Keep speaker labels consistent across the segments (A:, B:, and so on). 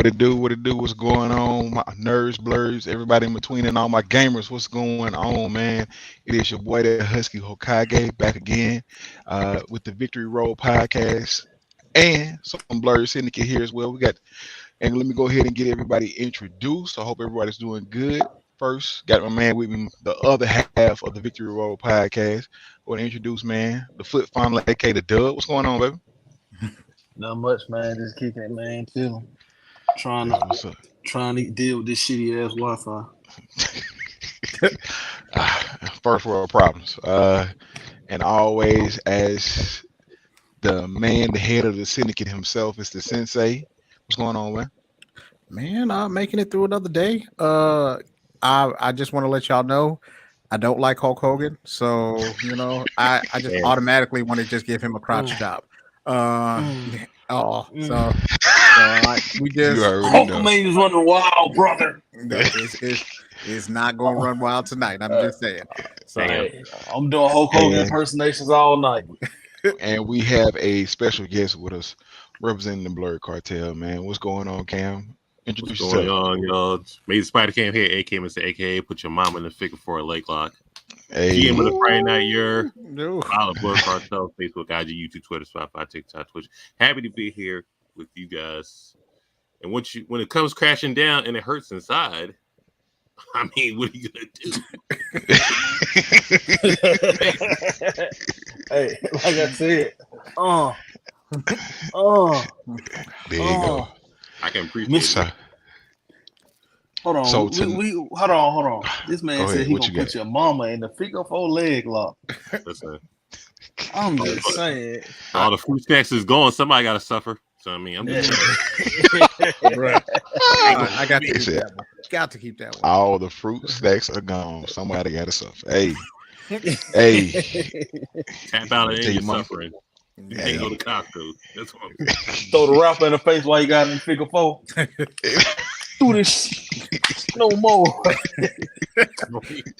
A: it do? What it do? What's going on? My nerds, blurs, everybody in between, and all my gamers. What's going on, man? It is your boy, the Husky Hokage, back again with the Victory Road podcast and some Blerd Syndicate here as well. And let me go ahead and get everybody introduced. I hope everybody's doing good. First, got my man with me, the other half of the Victory Road podcast. I want to introduce, man, the Flip Final, aka the Dub. What's going on, baby?
B: Not much, man. Just kicking it, man. Chilling. Trying
A: That's
B: to
A: what's up.
B: trying to deal with this shitty ass Wi-Fi.
A: First world problems. And always, as the man, the head of the syndicate himself, is the sensei. What's going on, man?
C: Man, I'm making it through another day. I just want to let y'all know I don't like Hulk Hogan, so I just automatically want to just give him a crotch chop. We
A: You
C: just
A: already know.
B: Hulkamania's running wild, brother.
C: it's not going to run wild tonight. I'm just saying. So
B: Hey, I'm doing Hulk Hogan
A: And-
B: impersonations all night.
A: And we have a special guest with us representing the Blerd Cartel, man. What's going on, Cam? Introduce
D: What's going
A: yourself.
D: on, y'all? Made Spider Cam here, aka Mr. AKA put your mama in the figure for a leg lock.
A: Hey,
D: GM of the Friday Night Year.
C: no.
D: Follow Blerd Cartel, Facebook, IG, YouTube, Twitter, Spotify, TikTok, Twitch. Happy to be here with you guys. And when it comes crashing down and it hurts inside, I mean, what are you gonna do?
B: Hey, like I said,
A: there you go.
D: I can appreciate
B: Mister-
D: it.
B: hold on.
A: So
B: we hold on. This man
A: Go
B: said
A: ahead.
B: he
A: What
B: gonna
A: you
B: put your mama in the figure four leg lock.
D: Listen,
B: I'm just saying.
D: all the food snacks is gone. Somebody got to suffer. So I mean, I'm just
C: Bruh. I got to
A: He
C: keep
A: said,
C: that one. Got to keep that one.
A: all the fruit snacks are gone. Somebody got to suffer. Hey,
D: tap out and
A: Tell your
D: you're
A: mama.
D: suffering. You
A: Hey.
D: can't go to Costco. That's what I'm
B: Throw the rapper in the face while you got him in figure four. Do this no more.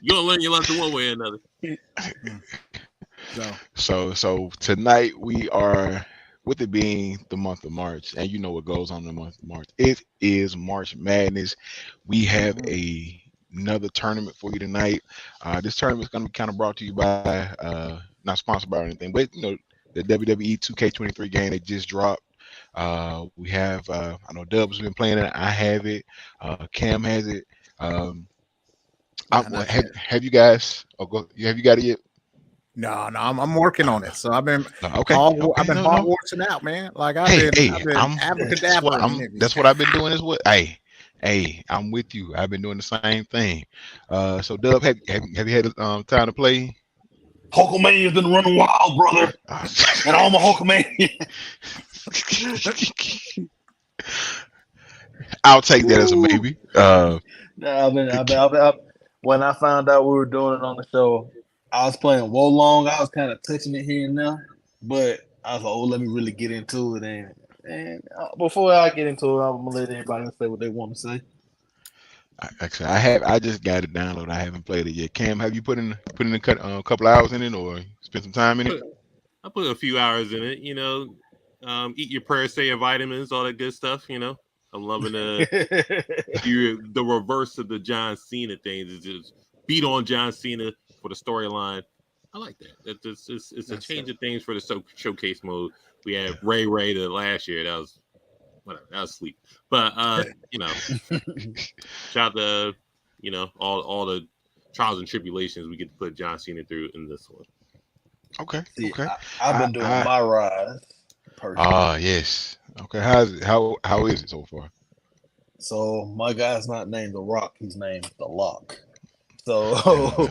D: You'll learn your lesson one way or another.
A: so tonight we are, with it being the month of March, and you know what goes on in the month of March. It is March Madness. We have another tournament for you tonight. This tournament is going to be kind of brought to you by, not sponsored by anything, but the WWE 2K23 game that just dropped. We have, I know Dub's been playing it. I have it. Cam has it. Have you guys? Have you got it yet?
C: No, I'm working on it. So I've been
A: Okay.
C: I've been
A: No.
C: Hogwartsing out, man. Like I've been
A: I'm
C: abracadabra.
A: that's what I've been doing as well. Hey, I'm with you. I've been doing the same thing. So Dub, have you had time to play?
B: Hulkamania's been running wild, brother. And all my Hulkamania.
A: I'll take that as a maybe.
B: When I found out we were doing it on the show, I was playing Wolong. I was kind of touching it here and there, but I was like, "Oh, let me really get into it." And before I get into it, I'm gonna let everybody say what they want to say.
A: Actually, I just got it downloaded. I haven't played it yet. Cam, have you put in a couple hours in it, or spent some time in it?
D: I put a few hours in it. Eat your prayers, say your vitamins, all that good stuff. I'm loving the reverse of the John Cena things. Is just beat on John Cena for the storyline. I like that. It's a change of things for the showcase mode. We had Ray the last year. That was whatever. That was sleep. But shout out to all the trials and tribulations we get to put John Cena through in this one.
A: Okay.
B: See,
A: Okay.
B: I've been doing my rise. Personally.
A: Yes. Okay. How is it so far?
B: So my guy's not named The Rock; he's named The Lock. So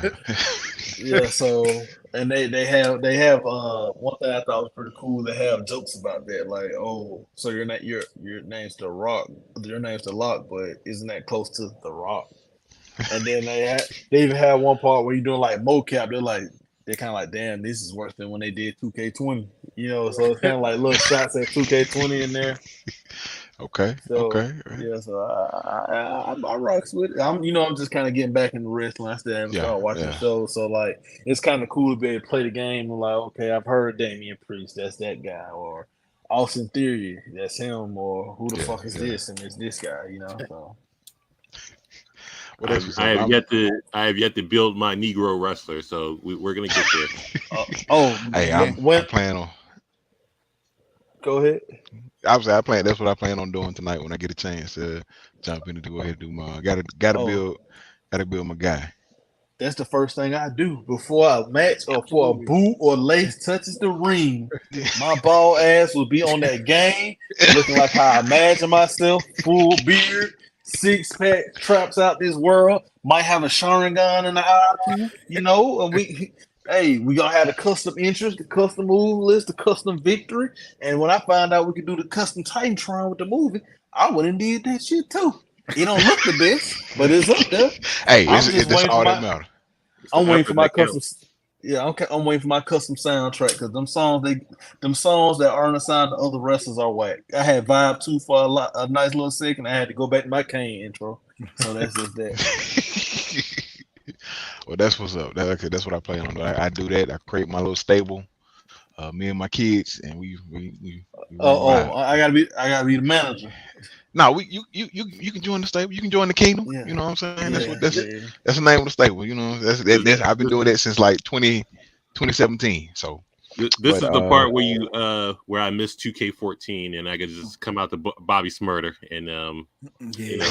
B: yeah. So and they have one thing I thought was pretty cool. They have jokes about that, like, oh, so your name's The Rock, your name's The Lock, but isn't that close to The Rock? And then they even have one part where you're doing like mocap. They're kind of like, damn, this is worse than when they did 2K20. So it's kind of like little shots at 2K20 in there.
A: Okay.
B: So,
A: Okay.
B: yeah, so I rocks with it. I'm just kind of getting back into wrestling. I still haven't started watching the show, so like it's kind of cool to be able to play the game. And like, okay, I've heard Damian Priest, that's that guy, or Austin Theory, that's him, or who the
A: Yeah,
B: fuck is
A: yeah.
B: this? And it's this guy, you know. So
A: Well, that's what's
D: I
A: up.
D: have yet to build my Negro wrestler, so we're gonna get there.
A: Hey,
B: when,
A: I'm planning on.
B: go ahead.
A: Obviously, that's what I plan on doing tonight when I get a chance to jump in and go ahead and do my. Gotta build my guy.
B: That's the first thing I do before a match or before a boot or lace touches the ring. My bald ass will be on that game, looking like how I imagine myself, full beard, 6-pack, traps out this world. Might have a Sharingan in the eye too, you know. And we gonna have the custom interest, the custom move list, the custom victory. And when I find out we can do the custom Titantron with the movie, I went and did that shit too. It don't look the best, but it's up there.
A: Hey,
B: I'm just
A: that's
B: waiting
A: all
B: for
A: that
B: my.
A: matters.
B: I'm waiting for my custom. Yeah, I'm waiting for my custom soundtrack because them songs that aren't assigned to other wrestlers are whack. I had Vibe 2 for a nice little second. I had to go back to my Kane intro. So that's just that.
A: Well, that's what's up. That's what I plan on. I do that. I create my little stable. Me and my kids, and we
B: I gotta be the manager.
A: No, you can join the stable. You can join the kingdom.
B: Yeah.
A: You know what I'm saying?
B: Yeah,
A: That's the name of the stable. You know, that's I've been doing that since like 2017. So
D: this is the part where you where I missed 2K14 and I could just come out to Bobby Smurder and you know,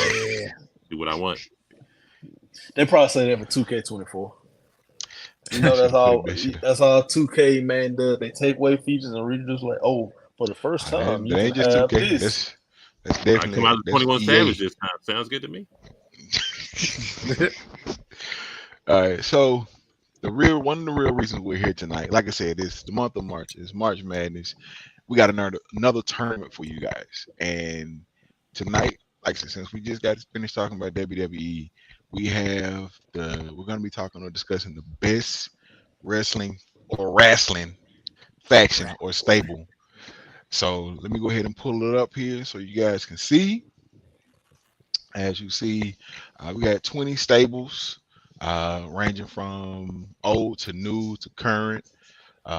D: do what I want.
B: They probably say that for 2K24. You know, that's all 2K man does. They take away features and reduce like, oh, for the first time, you
A: ain't
B: can
A: just
B: have
A: 2K.
B: this.
A: That's definitely.
D: I come out to 21
A: EA.
D: Savage this time. Sounds good to me.
A: All right, so one of the real reasons we're here tonight, like I said, it's the month of March. It's March Madness. We got another tournament for you guys, and tonight, like I said, since we just got finished talking about WWE, we're going to be talking or discussing the best wrestling faction or stable. So let me go ahead and pull it up here so you guys can see. As you see, we got 20 stables, ranging from old to new to current.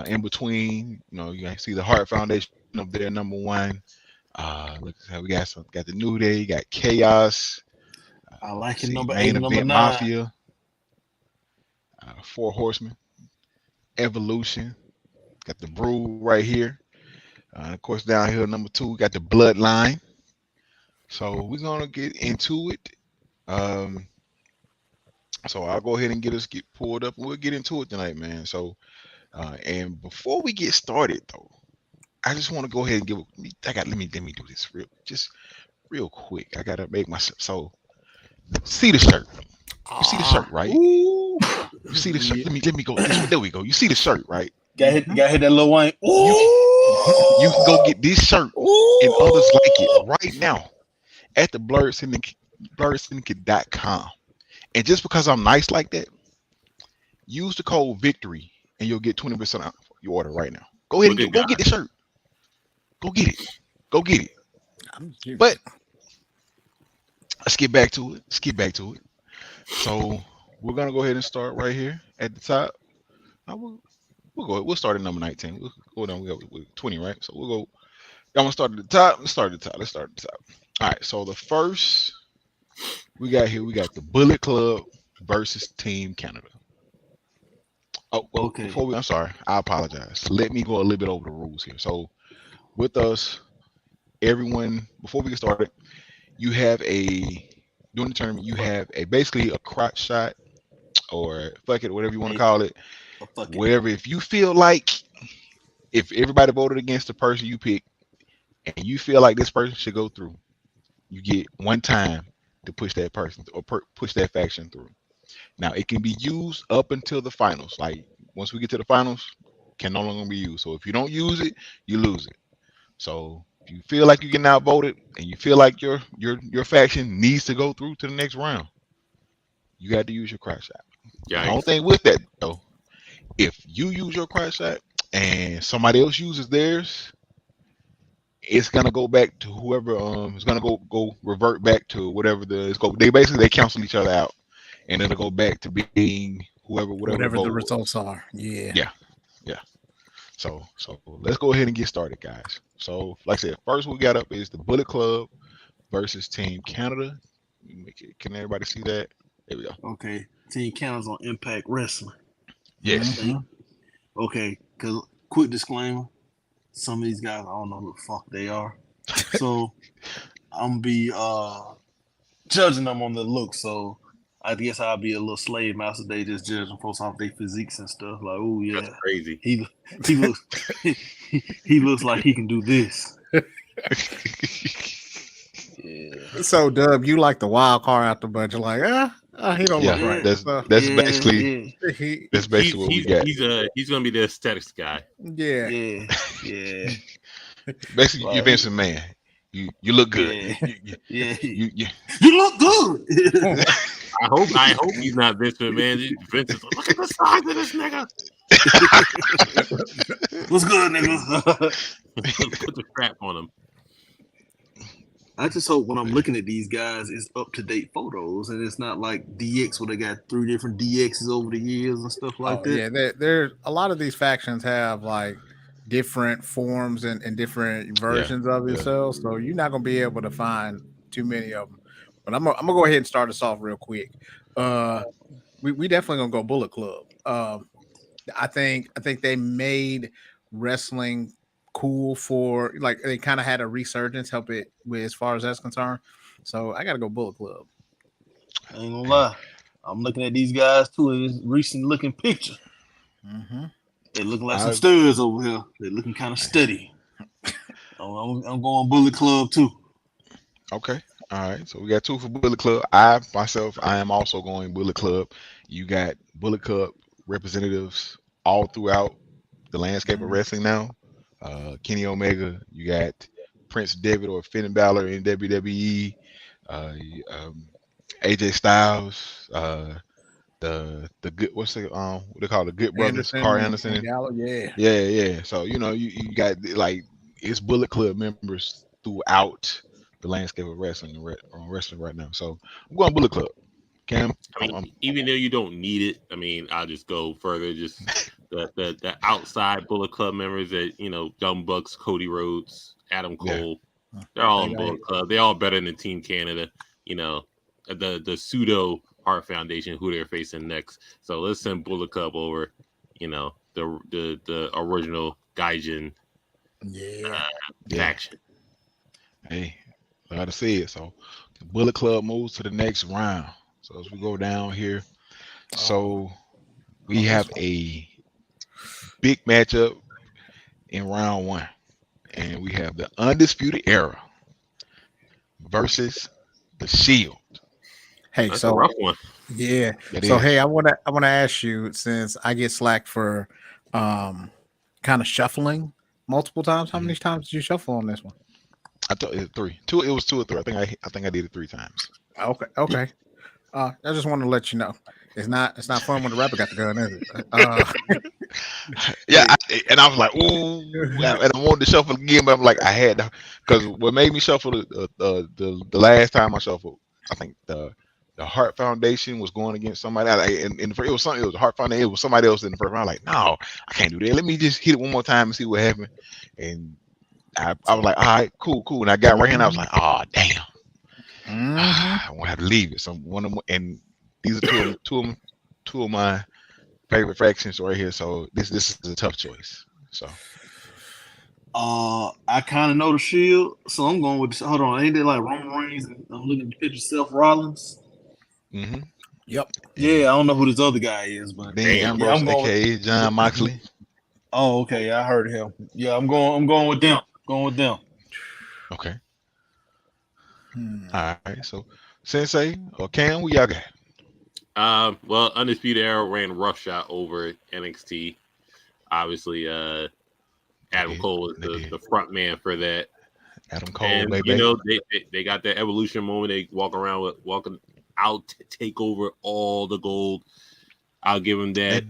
A: In between, you know, you can see the Heart Foundation up there, number one. Look how we got the New Day, you got Chaos.
B: I like it. Number
A: Main
B: 8, number
A: Event
B: 9.
A: Mafia, 4 Horsemen, Evolution. Got the Brood right here. Of course, down here, number 2, we got the Bloodline. So we're gonna get into it. So I'll go ahead and get pulled up. We'll get into it tonight, man. So, and before we get started, though, I just want to go ahead and let me do this real quick. I gotta make myself. So, see the shirt. You see the shirt, right?
B: Ooh.
A: You see the shirt. Let me go. There we go. You see the shirt, right?
B: Got hit that Lil Wayne.
A: You can go get this shirt and others like it right now at the blerdsyndicate.com. And just because I'm nice like that, use the code VICTORY and you'll get 20% off your order right now. Go ahead and go get the shirt. Go get it. Go get it. But let's get back to it. So we're gonna go ahead and start right here at the top. We'll start at number 19. We'll go down. We got 20, right? So we'll go. I'm gonna start at the top. Let's start at the top. All right. So the first we got the Bullet Club versus Team Canada. Oh, well,
B: okay.
A: I'm sorry. I apologize. Let me go a little bit over the rules here. So with us, everyone, before we get started, during the tournament, you have basically a crotch shot or fuck it, whatever you want to call it. Whatever. If you feel like, if everybody voted against the person you pick and you feel like this person should go through, you get one time to push that person or push that faction through. Now it can be used up until the finals. Like once we get to the finals, can no longer be used. So if you don't use it, you lose it. So if you feel like you're getting outvoted and you feel like your faction needs to go through to the next round, you got to use your crotch shot. Yeah. The only thing with that though, if you use your crotch shot and somebody else uses theirs, it's gonna go back to whoever it's gonna go revert back to whatever they cancel each other out, and it'll go back to being whatever
C: the results are. Yeah.
A: So let's go ahead and get started, guys. So, like I said, first we got up is the Bullet Club versus Team Canada. Can everybody see that? There we go.
B: Okay, Team Canada's on Impact Wrestling.
A: Yes.
C: Mhm.
B: Okay, because quick disclaimer, some of these guys I don't know who the fuck they are, so I'm gonna be judging them on the look. So I guess I'll be a little slave master. They just judging folks off their physiques and stuff. Like, oh
D: That's
B: yeah,
D: crazy.
B: he looks he looks like he can do this. Yeah.
C: So, Dub, you like the wild card out the bunch. You're like, he don't look
A: Yeah,
C: right.
A: that's
C: So,
A: basically
C: he,
A: what we got.
D: He's gonna be the aesthetics guy.
C: yeah.
B: Yeah.
A: Basically, you're
B: Like,
A: Vincent Man. You look good.
B: Yeah.
A: You
B: You look good.
D: I hope he's not Vince McMahon. Vince is like, look at the size of this nigga.
B: What's good, nigga?
D: Put the strap on him.
B: I just hope when I'm looking at these guys, it's up to date photos and it's not like DX where they got 3 different DXs over the years and stuff like that.
C: Yeah, there a lot of these factions have like different forms and different versions of themselves, so you're not gonna be able to find too many of them. But I'm gonna go ahead and start us off real quick. We definitely gonna go Bullet Club. I think they made wrestling cool for like they kind of had a resurgence, help it with as far as that's concerned. So I gotta go Bullet Club.
B: I ain't gonna lie. I'm looking at these guys too in this recent looking picture.
C: Mm-hmm.
B: They looking like some studs over here. They looking kind of steady. I'm going Bullet Club too.
A: Okay. All right. So we got 2 for Bullet Club. I am also going Bullet Club. You got Bullet Club representatives all throughout the landscape of wrestling now. Kenny Omega. You got Prince Devitt or Finn Balor in WWE. AJ Styles. The good what they call it, the Good Brothers, Carl Anderson. Yeah. So you got like it's Bullet Club members throughout the landscape of wrestling right now. So I'm going Bullet Club. Cam,
D: I mean, even though you don't need it, I mean, I'll just go further. Just the outside Bullet Club members that Young Bucks, Cody Rhodes, Adam Cole, they're all in Bullet Club. They're all better than Team Canada. The pseudo Hart Foundation, who they're facing next. So let's send Bullet Club over. The original Gaijin faction.
A: Hey, I gotta see it. So the Bullet Club moves to the next round. So as we go down here, so we have a big matchup in round 1, and we have the Undisputed Era versus the Shield.
C: Hey,
D: That's
C: so
D: a rough one.
C: Yeah. So hey, I wanna ask you, since I get slack for kind of shuffling multiple times. How many times did you shuffle on this one?
A: I thought it was 3. 2. It was 2 or 3. I think I did it 3 times.
C: Okay. I just want to let you know it's not fun when the rapper got the gun, is it?
A: Yeah, and I was like, ooh, and I wanted to shuffle again, but I'm like, I had to, because what made me shuffle the last time I shuffled, I think the Hart Foundation was going against somebody, and it was something. It was the Hart Foundation. It was somebody else in the first round. I'm like, no, I can't do that. Let me just hit it one more time and see what happened. And I was like, all right, cool. And I got right in. I was like, oh damn, I won't have to leave it. So one of them, and these are two of my favorite factions right here. So this is a tough choice. So
B: I kind of know the Shield, so I'm going with. Hold on, ain't they like Roman Reigns? I'm looking at the picture, Seth Rollins.
A: Mm-hmm.
C: Yep.
B: Yeah, I don't know who this other guy is, but
A: Dean Ambrose, aka John Moxley.
B: Oh, okay, I heard him. Yeah, I'm going with them. Going with them.
A: Okay. All right. So Sensei or Cam, who y'all got?
D: Well, Undisputed Era ran roughshod over NXT. Obviously, Adam Cole is the front man for that.
A: Adam Cole,
D: and,
A: baby.
D: They got that evolution moment. They walking out to take over all the gold. I'll give them that.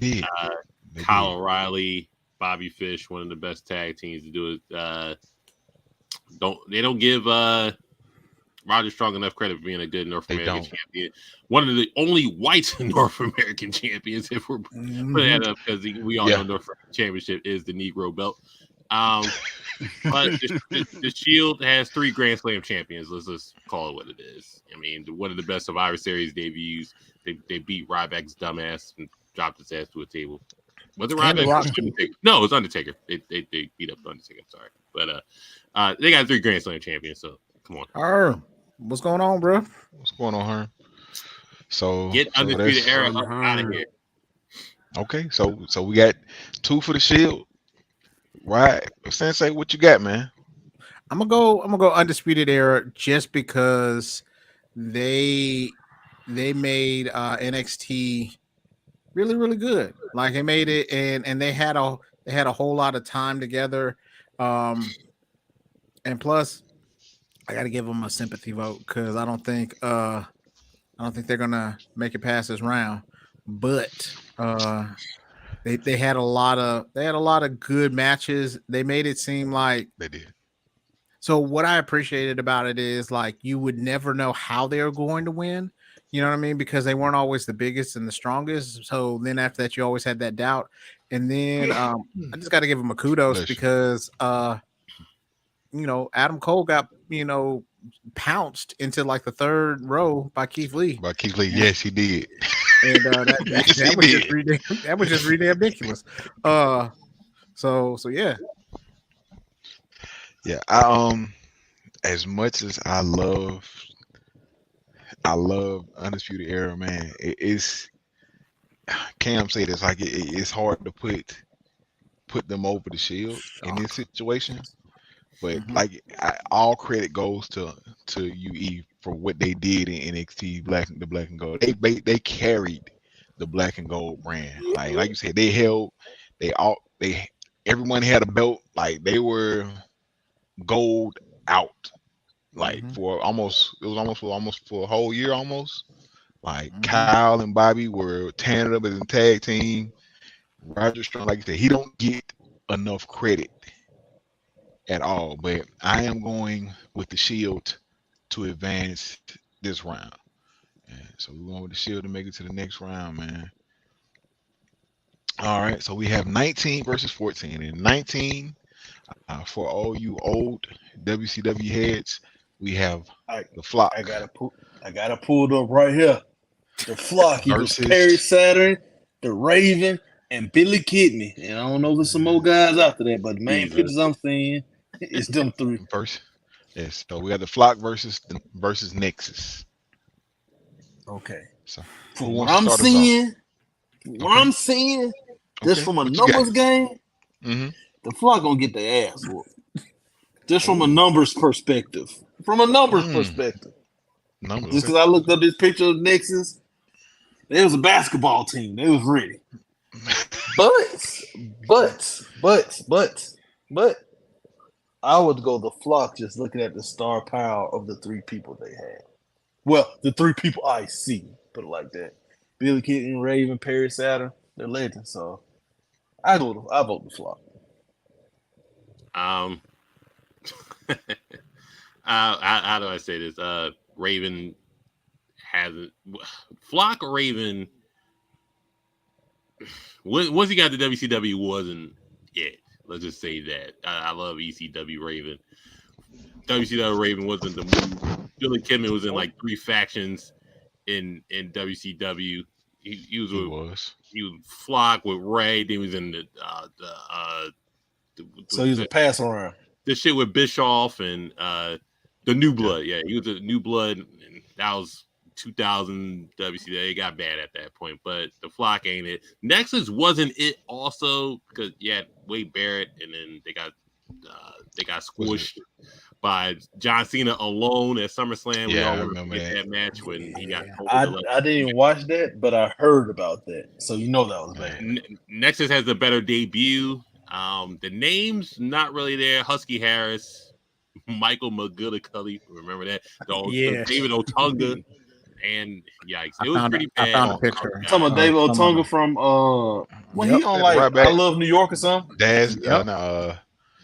D: Kyle O'Reilly, Bobby Fish, one of the best tag teams to do it. They don't give Roger Strong enough credit for being a good North
A: They
D: American
A: don't.
D: champion. One of the only white North American champions, if we're putting that up, because we all know North American Championship is the Negro belt. But the Shield has 3 Grand Slam champions. Let's just call it what it is. I mean, one of the best Survivor Series debuts. They beat Ryback's dumbass and dropped his ass to a table. Was it Ryback? No, it was Undertaker. They beat up Undertaker. I'm sorry, but they got 3 Grand Slam champions. So come on.
C: What's going on, bro?
A: What's going on, Herm? So
D: get Undisputed Era up out of here.
A: Okay, so we got 2 for the Shield. Right, Sensei, what you got, man?
C: I'm gonna go Undisputed Era just because they made NXT really, really good. Like they made it, and they had a whole lot of time together. And plus, I got to give them a sympathy vote because I don't think they're gonna make it past this round. But they had a lot of good matches. They made it seem like
A: they did.
C: So what I appreciated about it is like you would never know how they were going to win. You know what I mean? Because they weren't always the biggest and the strongest. So then after that, you always had that doubt. And then I just got to give them a kudos because Adam Cole got pounced into like the 3rd row by Keith Lee.
A: Yes, he did.
C: And that was just ridiculous. So yeah.
A: Yeah, as much as I love Undisputed Era, man, it's Cam say this like it's hard to put them over the Shield in this situation, but like all credit goes to UE for what they did in NXT the Black and Gold. They carried the Black and Gold brand. Like you said, everyone had a belt. Like they were gold out. Like for almost for a whole year almost. Like Kyle and Bobby were tearing it up as a tag team. Roger Strong, like you said, he don't get enough credit at all. But I am going with the Shield to advance this round. And so we're going with the Shield to make it to the next round, man. All right, so we have 19 versus 14. And 19, for all you old WCW heads, we have the Flock.
B: I got it pulled up right here. The Flock. He was Perry Saturn, the Raven, and Billy Kidney. And I don't know if there's some more guys after that, but the main pictures I'm seeing is them 3.
A: Yes, so we got the Flock versus Nexus.
B: Okay.
A: So
B: from what I'm seeing, just from a numbers game, the Flock gonna get their ass whooped. Just from a numbers perspective. Just because I looked up this picture of Nexus, there was a basketball team. They was ready. But I would go the Flock just looking at the star power of the 3 people they had. Well, the 3 people I see, put it like that. Billy Kidney, Raven, Perry Saturn, they're legends. So I vote the Flock.
D: How do I say this? Raven hasn't Flock or Raven. Once he got to WCW, wasn't it? Let's just say that. I love ECW Raven. WCW Raven wasn't the move. Billy Kidman was in like 3 factions in WCW. He was Flock with Ray. Then he was in
B: so he was a pass around.
D: The shit with Bischoff and the New Blood. Yeah, he was a New Blood, and that was 2000 WCW. It got bad at that point, but the Flock ain't it. Nexus wasn't it also because Wade Barrett, and then they got squished by John Cena alone at SummerSlam.
A: Yeah, I remember
D: that match when he got.
B: I didn't even watch that, but I heard about that, so that was bad.
D: Nexus has a better debut. The names not really there. Husky Harris, Michael McGillicuddy, remember that? David Otunga, and yikes, it was pretty bad.
C: I found a picture.
B: Talking about David Otunga from he on like I Love New York or something.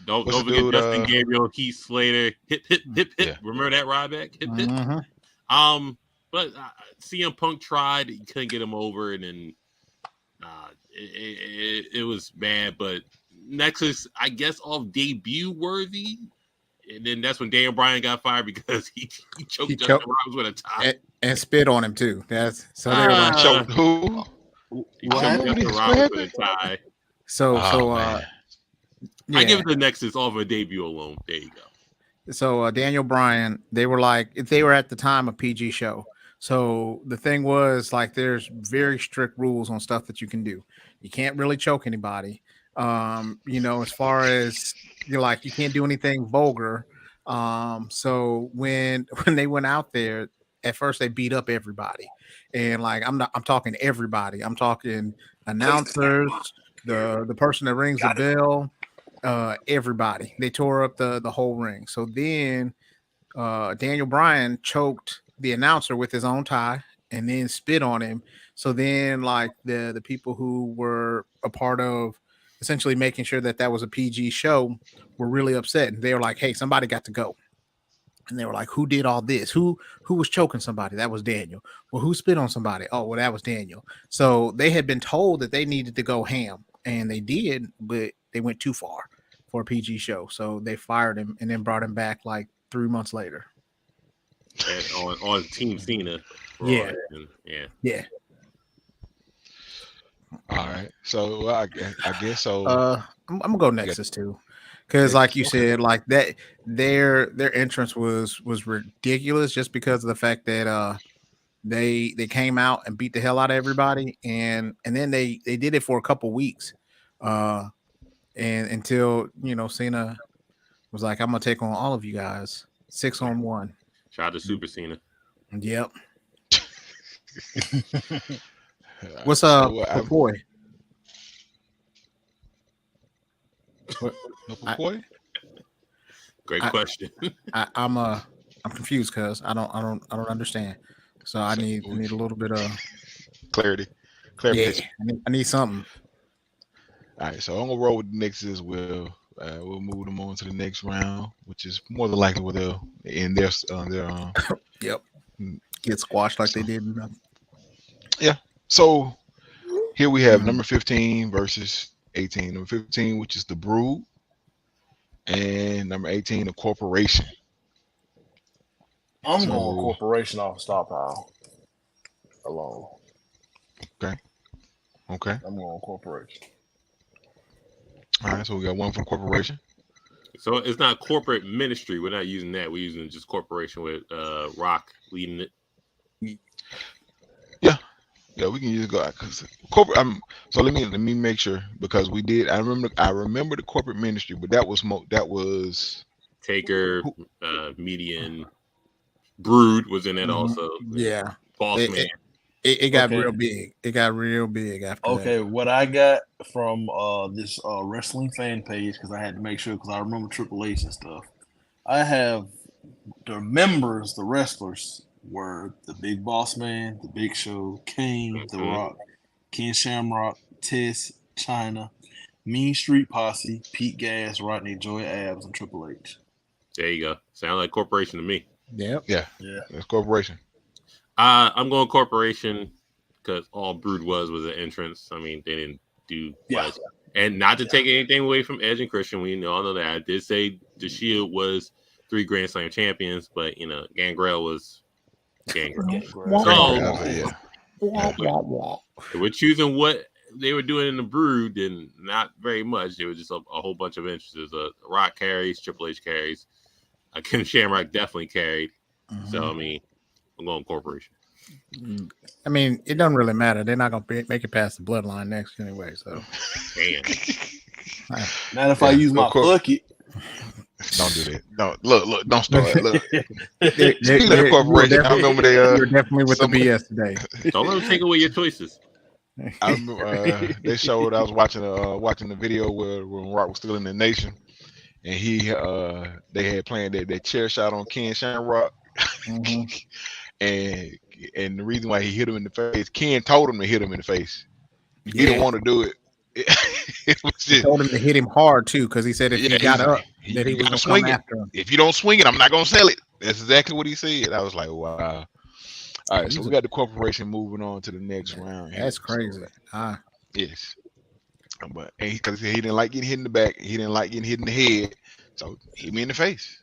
D: Don't
A: What's the
D: forget
A: dude,
D: Justin Gabriel, Heath Slater, hip.
A: Yeah.
D: Remember that Ryback? Hip.
C: Mm-hmm.
D: But CM Punk tried, he couldn't get him over, and then it was bad. But Nexus, I guess, off debut worthy, and then that's when Daniel Bryan got fired because he choked Justin Roberts with a tie
C: and spit on him too. That's so they were like,
A: choked who?
D: He choked Justin Roberts with a tie.
C: Yeah.
D: I give it the Nexus off a debut alone. There you go.
C: So Daniel Bryan, they were like, if they were at the time a PG show. So the thing was like, there's very strict rules on stuff that you can do. You can't really choke anybody. As far as you can't do anything vulgar. So when they went out there, at first they beat up everybody, and I'm talking everybody. I'm talking announcers, the person that rings the bell. Everybody. They tore up the whole ring. So then Daniel Bryan choked the announcer with his own tie and then spit on him. So then the people who were a part of essentially making sure that was a PG show were really upset, and they were like, hey, somebody got to go. And they were like, who did all this? Who was choking somebody? That was Daniel. Well, who spit on somebody? Oh, well, that was Daniel. So they had been told that they needed to go ham, and they did, but they went too far for a PG show. So they fired him and then brought him back 3 months later.
D: And on Team Cena.
C: Yeah.
D: Yeah.
A: All right. So I guess so.
C: I'm gonna go Nexus too, because like you said, that their entrance was ridiculous just because of the fact that they came out and beat the hell out of everybody, and then they did it for a couple weeks, and until Cena was like, I'm gonna take on all of you guys 6-on-1.
D: Shout out to Super Cena.
C: Yep. What's up, boy?
A: Boy?
D: Great question.
C: I'm confused because I don't understand. So I need a little bit of
A: clarity.
C: Yeah, I need something.
A: All right, so I'm gonna roll with the Knicks as well. We'll move them on to the next round, which is more than likely where they'll end their
C: Yep, get squashed like they did.
A: Yeah. So here we have number 15 versus 18. Number 15, which is the Brood, and number 18, the Corporation.
B: I'm going Corporation off Star Power alone.
A: Okay.
B: I'm going Corporation.
A: All right, so we got one for Corporation.
D: So it's not corporate ministry. We're not using that. We're using just Corporation with Rock leading it.
A: Yeah, we can use God because corporate. So let me make sure, because we did. I remember the corporate ministry, but that was
D: Taker, Median, Brood was in it also.
C: Yeah,
D: Boss Man.
C: It got real big. It got real big after that.
B: Okay, what I got from this wrestling fan page, because I had to make sure, because I remember Triple H and stuff. I have the members, the wrestlers were the Big Boss Man, the Big Show, Kane, The Rock, Ken Shamrock, Tess, China, Mean Street Posse, Pete Gas, Rodney Joy Abs, and Triple H.
D: There you go. Sound like Corporation to me.
C: Yep.
A: Yeah. It's Corporation.
D: I'm going Corporation because all Brood was an entrance. I mean, they didn't do much. And not to take anything away from Edge and Christian, we all know that. I did say the Shield was 3 Grand Slam champions, but Gangrel was Gangrel. So we're choosing what they were doing in the Brood, and not very much. It was just a whole bunch of entrances. Rock carries, Triple H carries. Ken Shamrock definitely carried. So I mean, I'm going Corporation.
C: I mean, it doesn't really matter. They're not gonna make it past the bloodline next anyway. So,
D: damn.
B: Not if I use my bucket.
A: Don't do that. No, look, don't start. Look.
C: Speaking
A: of Corporation, I remember
C: you're definitely with the BS today.
D: Don't let them take away your choices.
A: I remember they showed. I was watching the video where Rock was still in the Nation, and they had planned that chair shot on Ken Shamrock. And the reason why he hit him in the face, Ken told him to hit him in the face. He didn't want to do it, It was
C: He
A: just,
C: told him to hit him hard too, because he said if he got up, that he was
A: gotta
C: gonna
A: swing
C: come
A: it.
C: after him.
A: If you don't swing it, I'm not gonna sell it. That's exactly what he said. I was like, wow. All right, so we got the corporation moving on to the next round.
C: That's
A: here.
C: crazy.
A: Yes, but because he didn't like getting hit in the back, he didn't like getting hit in the head, so hit me in the face.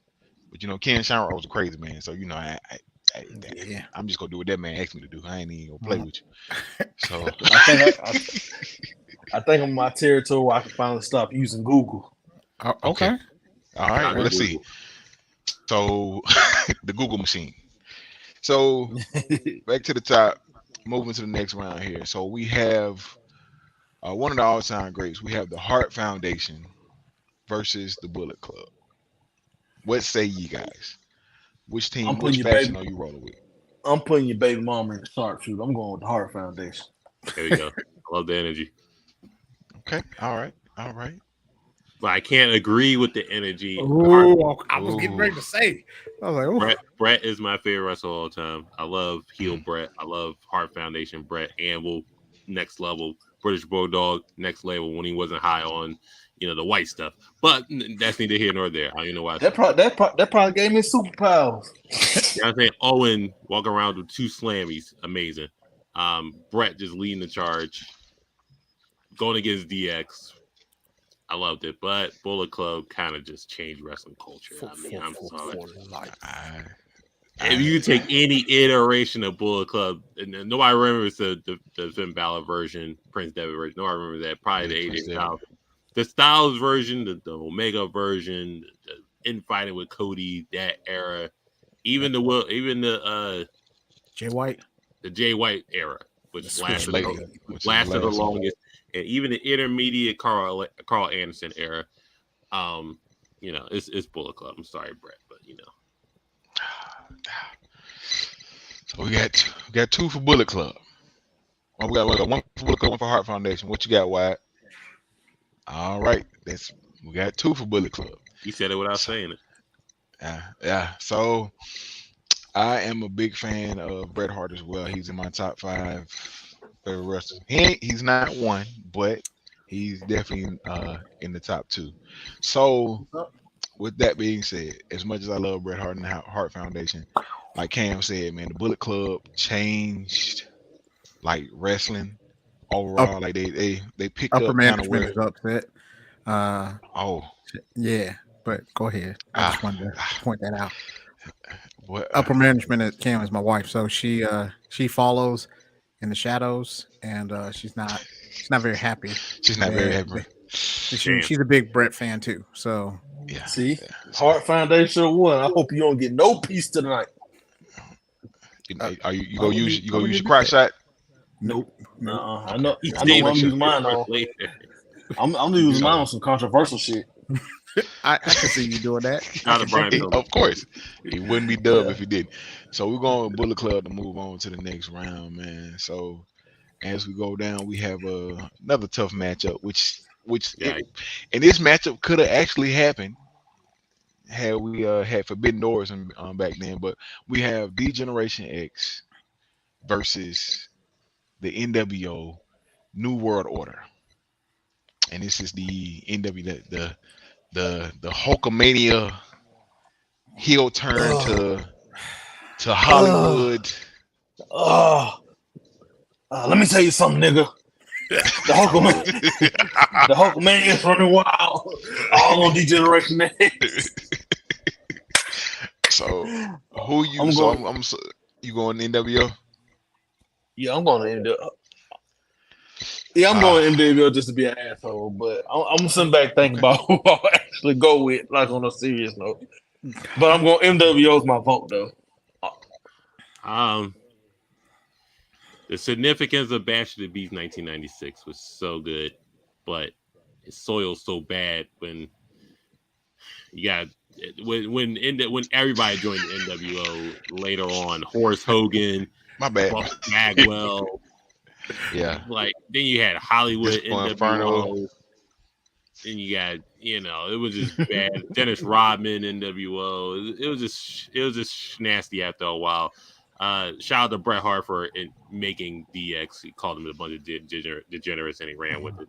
A: But Ken Shamrock was a crazy man, so I'm just gonna do what that man asked me to do. I ain't even gonna play with you. So
B: I think I'm in my territory where I can finally stop using Google.
C: Okay.
A: All right, well, let's see. So the Google machine. So back to the top, moving to the next round here. So we have one of the all-time greats. We have the Hart Foundation versus the Bullet Club. What say you guys? Which team, which faction are you rolling with?
B: I'm putting your baby mama in the sharpshooter. I'm going with the Hart Foundation.
D: There we go. I love the energy.
A: Okay. All right.
D: But I can't agree with the energy.
C: Ooh, I was getting ready to say. I was like,
D: Brett is my favorite wrestler of all time. I love heel Brett. I love Hart Foundation Brett. Anvil, next level. British Bulldog, next level when he wasn't high on, the white stuff. But that's neither here nor there. I don't even know why.
B: That probably gave me superpowers.
D: You know what I'm saying? Owen walking around with 2 slammies, amazing. Brett just leading the charge, going against DX. I loved it, but Bullet Club kind of just changed wrestling culture. I'm sorry. If you take any iteration of Bullet Club, and nobody remembers the Finn Balor version, Prince Devitt version. Nobody remembers that. Probably the AJ Styles, the Styles version, the Omega version, the infighting with Cody, that era, even the
C: Jay White,
D: the Jay White era, which lasted the longest. And even the intermediate Carl Anderson era, it's Bullet Club. I'm sorry, Brett, but
A: So we got 2 for Bullet Club. We got 1 for Bullet Club, 1 for Hart Foundation. What you got, Wyatt? All right, we got 2 for Bullet Club.
D: You said it without saying it.
A: Yeah. So I am a big fan of Bret Hart as well. He's in my top 5 favorite wrestlers. He's not 1, but he's definitely in the top 2. So with that being said, as much as I love Bret Hart and the Hart Foundation, like Cam said, man, the Bullet Club changed like wrestling overall. Like they picked
C: upper
A: up kind of where
C: is upset. Yeah, but go ahead. I just wanted to point that out. Upper management at Cam is my wife, so she follows in the shadows, and she's not very happy.
A: She's not very happy.
C: She's a big Brett fan too. So
A: yeah.
B: See, Hart Foundation won. I hope you don't get no peace tonight.
A: Are you gonna use your crotch shot?
B: Nope. I know I'm using mine on. I'm using mine on some controversial shit.
C: I can see you doing that.
D: Not a Brian.
A: Of course, he wouldn't be dubbed if he didn't. So we're going with Bullet Club to move on to the next round, man. So as we go down, we have another tough matchup, and this matchup could have actually happened had we had Forbidden Doors back then. But we have D-Generation X versus the NWO New World Order, and this is the NWO the Hulkamania heel turn to Hollywood.
B: Let me tell you something, nigga. The Hulkamania is running wild. All on D-Generation X.
A: So who you? You going NWO?
B: Yeah, I'm going to NWO. Yeah, I'm going to NWO just to be an asshole, but I'm sitting back thinking about who I'll actually go with, like on a serious note. But I'm going NWO is my vote, though.
D: The significance of Bash of the Beast 1996 was so good, but it soiled so bad when you got when everybody joined the NWO later on. Horace Hogan,
A: my bad,
D: Bagwell.
A: Yeah,
D: like then you had Hollywood NWO. Then you got it was just bad. Dennis Rodman NWO. It was just nasty after a while. Shout out to Bret Hart for making DX. He called him a bunch of degenerates and he ran with it.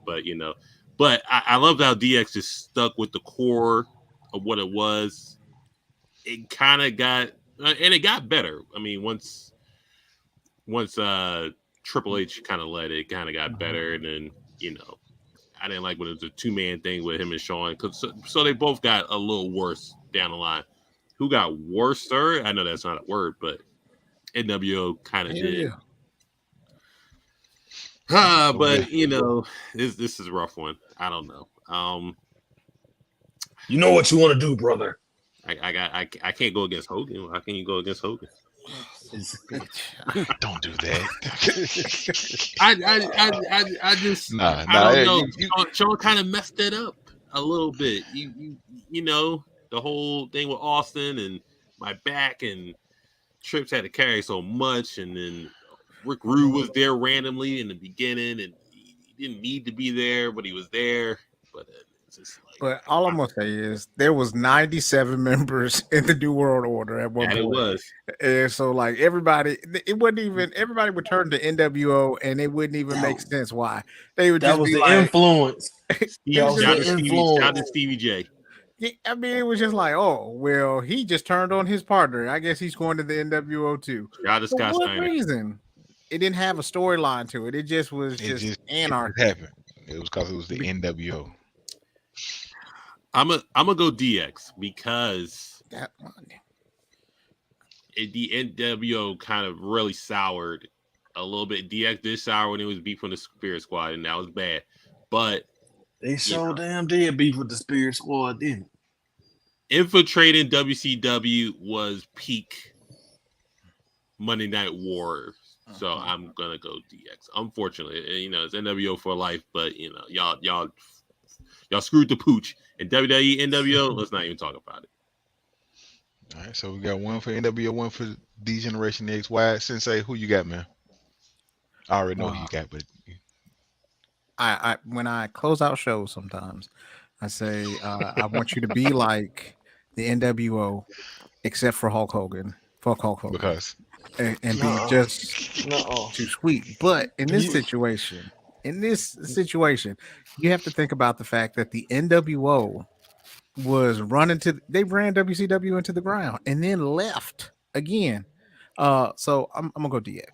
D: But I loved how DX just stuck with the core of what it was. It kind of got and it got better. I mean, once Triple H kind of led it, kind of got better. And then I didn't like when it was a 2-man thing with him and Shawn, so they both got a little worse down the line. Who got worse, sir? I know that's not a word, but NWO kind of did. Yeah. But this is a rough one. I don't know.
B: You know what you want to do, brother.
D: I can't go against Hogan. How can you go against Hogan?
A: Don't do that.
D: I just I don't know. Shawn kind of messed it up a little bit. You know the whole thing with Austin and my back and Trips had to carry so much, and then Rick Rude was there randomly in the beginning, and he didn't need to be there, but he was there. But it's just like.
C: But all I'm gonna say is there was 97 members in the New World Order at one point.
D: It was,
C: and so like everybody, it wasn't even everybody would turn to NWO, and it wouldn't even make sense why they would. That
B: was the influence.
D: Shout out to Stevie J.
C: Yeah, I mean, it was just like, oh well, he just turned on his partner. I guess he's going to the NWO too.
D: For what
C: reason? It didn't have a storyline to it. It just was just anarchy.
A: It happened. It was because it was the NWO.
D: I'm gonna go DX because the NWO kind of really soured a little bit. DX did sour when it was beef with the Spirit Squad, and that was bad. But
B: they so damn did beef with the Spirit Squad, didn't it?
D: Infiltrating WCW was peak Monday Night War. So I'm gonna go DX. Unfortunately, it's NWO for life, but y'all screwed the pooch. And WWE, NWO, let's not even talk about it.
A: All right, so we got one for NWO, one for D-Generation X. Why, Sensei, who you got, man? I already know who you got, but
C: I when I close out shows, sometimes I say I want you to be like the NWO, except for Hulk Hogan. Fuck Hulk Hogan,
A: because
C: and be just too sweet. But in this situation. You have to think about the fact that the NWO was they ran WCW into the ground and then left again. So I'm gonna go DX.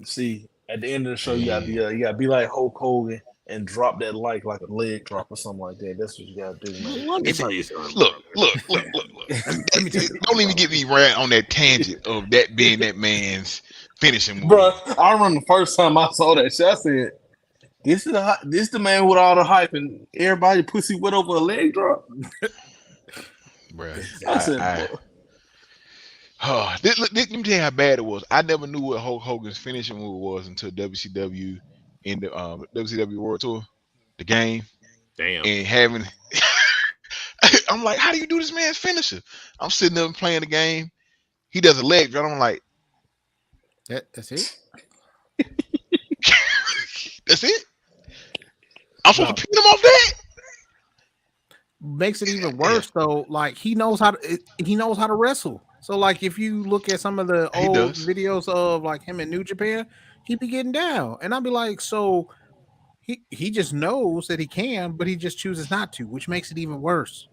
B: See, at the end of the show, you gotta be like Hulk Hogan and drop that like a leg drop or something like that. That's what you gotta do, man.
A: Look. Don't even get me right on that tangent of that being that man's finishing move.
B: Bro, I remember the first time I saw that shit, I said, this the man with all the hype and everybody pussy wet over a leg drop.
A: Bro,
B: I said,
A: let me tell you how bad it was. I never knew what Hulk Hogan's finishing move was until WCW in the WCW World Tour, the game.
D: Damn.
A: And having I'm like, how do you do this man's finisher? I'm sitting there playing the game. He does a leg drop. I'm like,
C: that's it.
A: That's it. I'm supposed to pin him off that.
C: Makes it even worse though. Like he knows how to wrestle. So like if you look at some of the old videos of like him in New Japan, he be getting down, and I'll be like, so he just knows that he can, but he just chooses not to, which makes it even worse.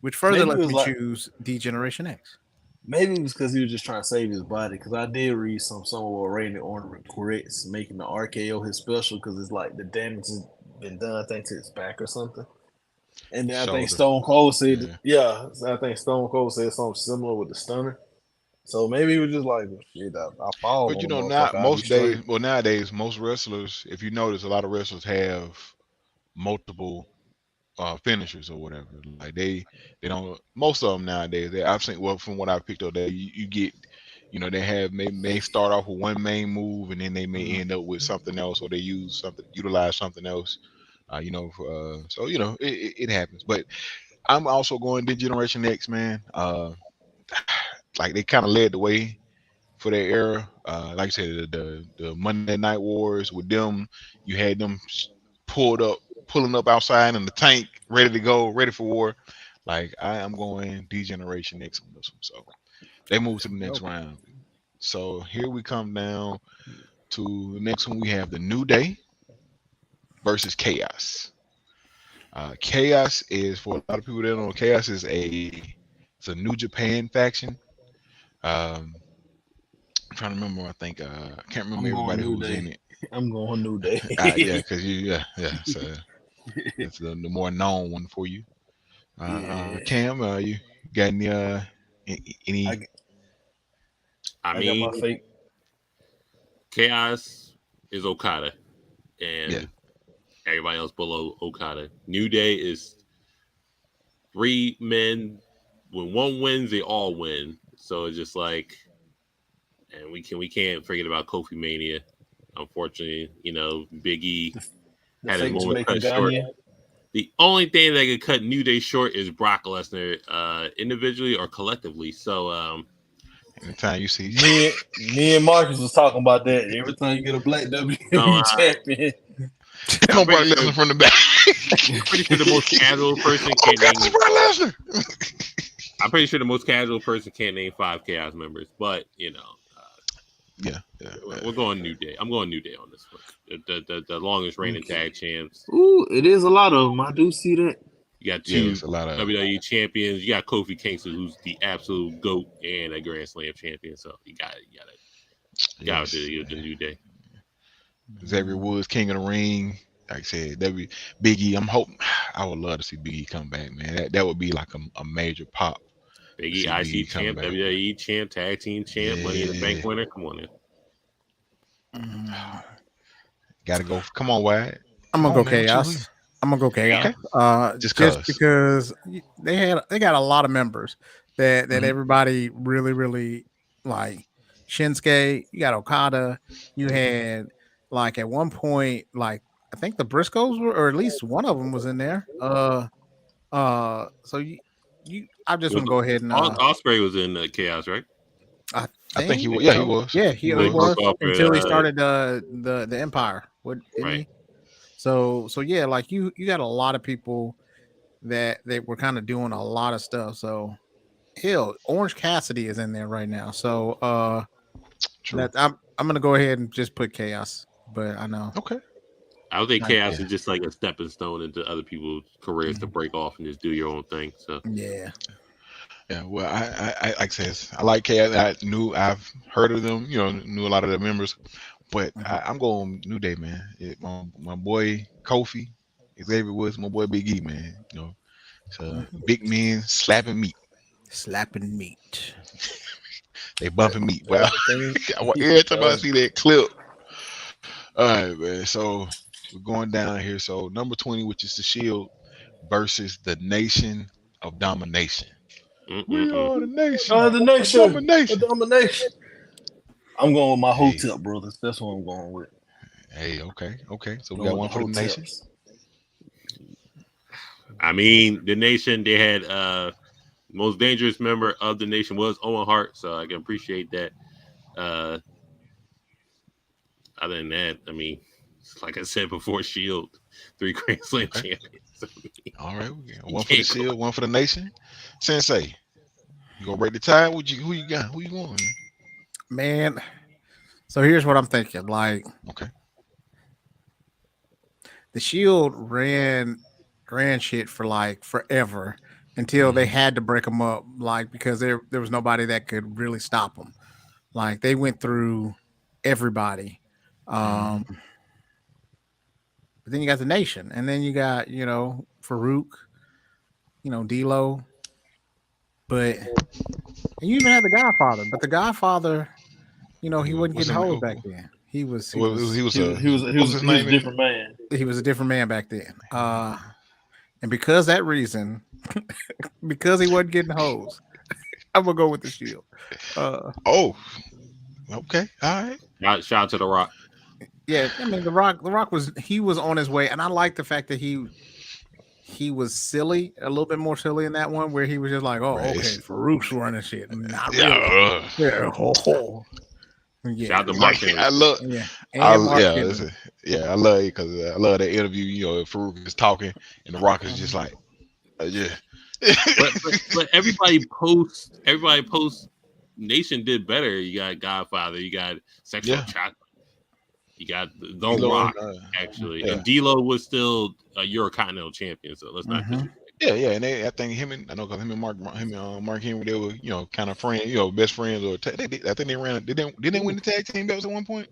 C: Which further lets me choose D-Generation X.
B: Maybe it was because he was just trying to save his body. Because I did read somewhere where Randy Orton corrects making the RKO his special because it's like the damage has been done, I think, to his back or something. And then I think Stone Cold said, I think Stone Cold said something similar with the stunner. So maybe he was just like, shit, I fall.
A: But nowadays, most wrestlers, if you notice, a lot of wrestlers have multiple finishers or whatever. Like they don't. Most of them nowadays, I've seen. Well, from what I picked up, you get, they have may start off with one main move and then they may end up with something else, or they utilize something else. So it happens. But I'm also going to Generation X, man. Like they kind of led the way for their era. Like I said, the Monday Night Wars with them, you had them pulling up outside in the tank, ready to go, ready for war. Like I am going D-Generation X on this one. So they move to the next round. So here we come down to the next one. We have the New Day versus Chaos. Chaos is, for a lot of people that don't know, Chaos is it's a New Japan faction. I'm trying to remember. I think I can't remember
B: I'm going
A: everybody
B: New
A: who's in
B: Day.
A: it.
B: I'm going New Day.
A: Yeah, because yeah. So it's the more known one for you.
B: Yeah.
A: Cam, you got any?
D: I
B: I got my
D: mean,
B: fake.
D: Chaos is Okada, and
A: Yeah.
D: everybody else below Okada. New Day is 3 men. When one wins, they all win. So it's just like, and we can't forget about Kofi Mania. Unfortunately, Big E
B: The
D: had his
B: fake
D: moment
B: Jamaican
D: cut short.
B: Ghanaian.
D: The only thing that could cut New Day short is Brock Lesnar, individually or collectively. So,
A: Anytime you see,
B: me and Marcus was talking about that. Every time you get a black WWE champion,
A: come on, Brock Lesnar from the back.
D: I'm pretty sure the most casual person can't name.
A: Brock Lesnar.
D: I'm pretty sure the most casual person can't name 5 Chaos members, but
A: Yeah.
D: we're going New Day. I'm going New Day on this one. The longest reigning tag champs.
B: ooh, it is a lot of them. I do see that.
D: You got 2
A: it's a lot of
D: WWE champions. You got Kofi Kingston, who's the absolute GOAT and a Grand Slam champion. So you got to do the New Day.
A: Xavier Woods, King of the Ring. Like I said, that be Big E. I would love to see Big E come back, man. That would be like a major pop.
D: Big E, IC champ, WWE champ, tag team champ, Money in the Bank winner. Come on in.
A: Gotta go. Come on, Wyatt.
C: I'm gonna go Chaos. I'm gonna go Chaos.
A: Okay.
C: Just because they got a lot of members that everybody really like. Shinsuke, you got Okada, you had like at one point, like I think the Briscoes were, or at least one of them was in there. So I just want to go ahead and
D: Ospreay was in Chaos, right?
C: I
A: think he was. Yeah, he was.
C: Yeah, he was until he started the Empire. Didn't he? So yeah, like you got a lot of people that they were kind of doing a lot of stuff. So hell, Orange Cassidy is in there right now. So I'm gonna go ahead and just put Chaos, but I know.
A: Okay.
D: I would think Chaos is just like a stepping stone into other people's careers to break off and just do your own thing. So
C: yeah.
A: Well, I like I said, I like Chaos. I've heard of them. Knew a lot of the members, but I'm going New Day, man. My boy Kofi, Xavier Woods, my boy Big E, man. So big men slapping meat. They bumping meat. Well, every time I see that clip. All right, man. So we're going down here. So number 20, which is the Shield versus the Nation of Domination. We are the nation.
B: The domination. I'm going with my Hotep brothers. That's what I'm going with.
A: Hey, okay. So we got one for the nation.
D: I mean, the nation, they had most dangerous member of the nation was Owen Hart, so I can appreciate that. Other than that, I mean, like I said before, Shield, 3 Grand Slam champions.
A: All right, one for the Shield, one for the nation. Sensei, you gonna break the tie? Who you got? Who you going?
C: Man, so here's what I'm thinking. Like,
A: okay,
C: the Shield ran shit for like forever until they had to break them up, like because there was nobody that could really stop them. Like they went through everybody. But then you got the nation, and then you got Farouk, D'Lo, but and you even had the Godfather. But the Godfather, he wasn't getting hold back then. He was a
B: different man.
C: He was a different man back then. And because that reason, because he wasn't getting hoes, I'm gonna go with the Shield.
A: Okay, all right.
D: Shout out to The Rock.
C: Yeah, I mean the Rock was on his way, and I like the fact that he was silly, a little bit more silly in that one, where he was just like, "Oh, okay, Farouk's running shit." Not really. Yeah.
D: Shout out to Mark.
A: I love. I love it because I love that interview. Farouk is talking and the Rock is just like,
D: but everybody posts Nation did better. You got Godfather, you got Sexual Chocolate, you got the Rock, actually, and D'Lo was still a Eurocontinental champion. So let's not disrespect.
A: Yeah, and I think him and Mark Henry, they were kind of friends, best friends, or I think they ran. Did they win the tag team belts at one point?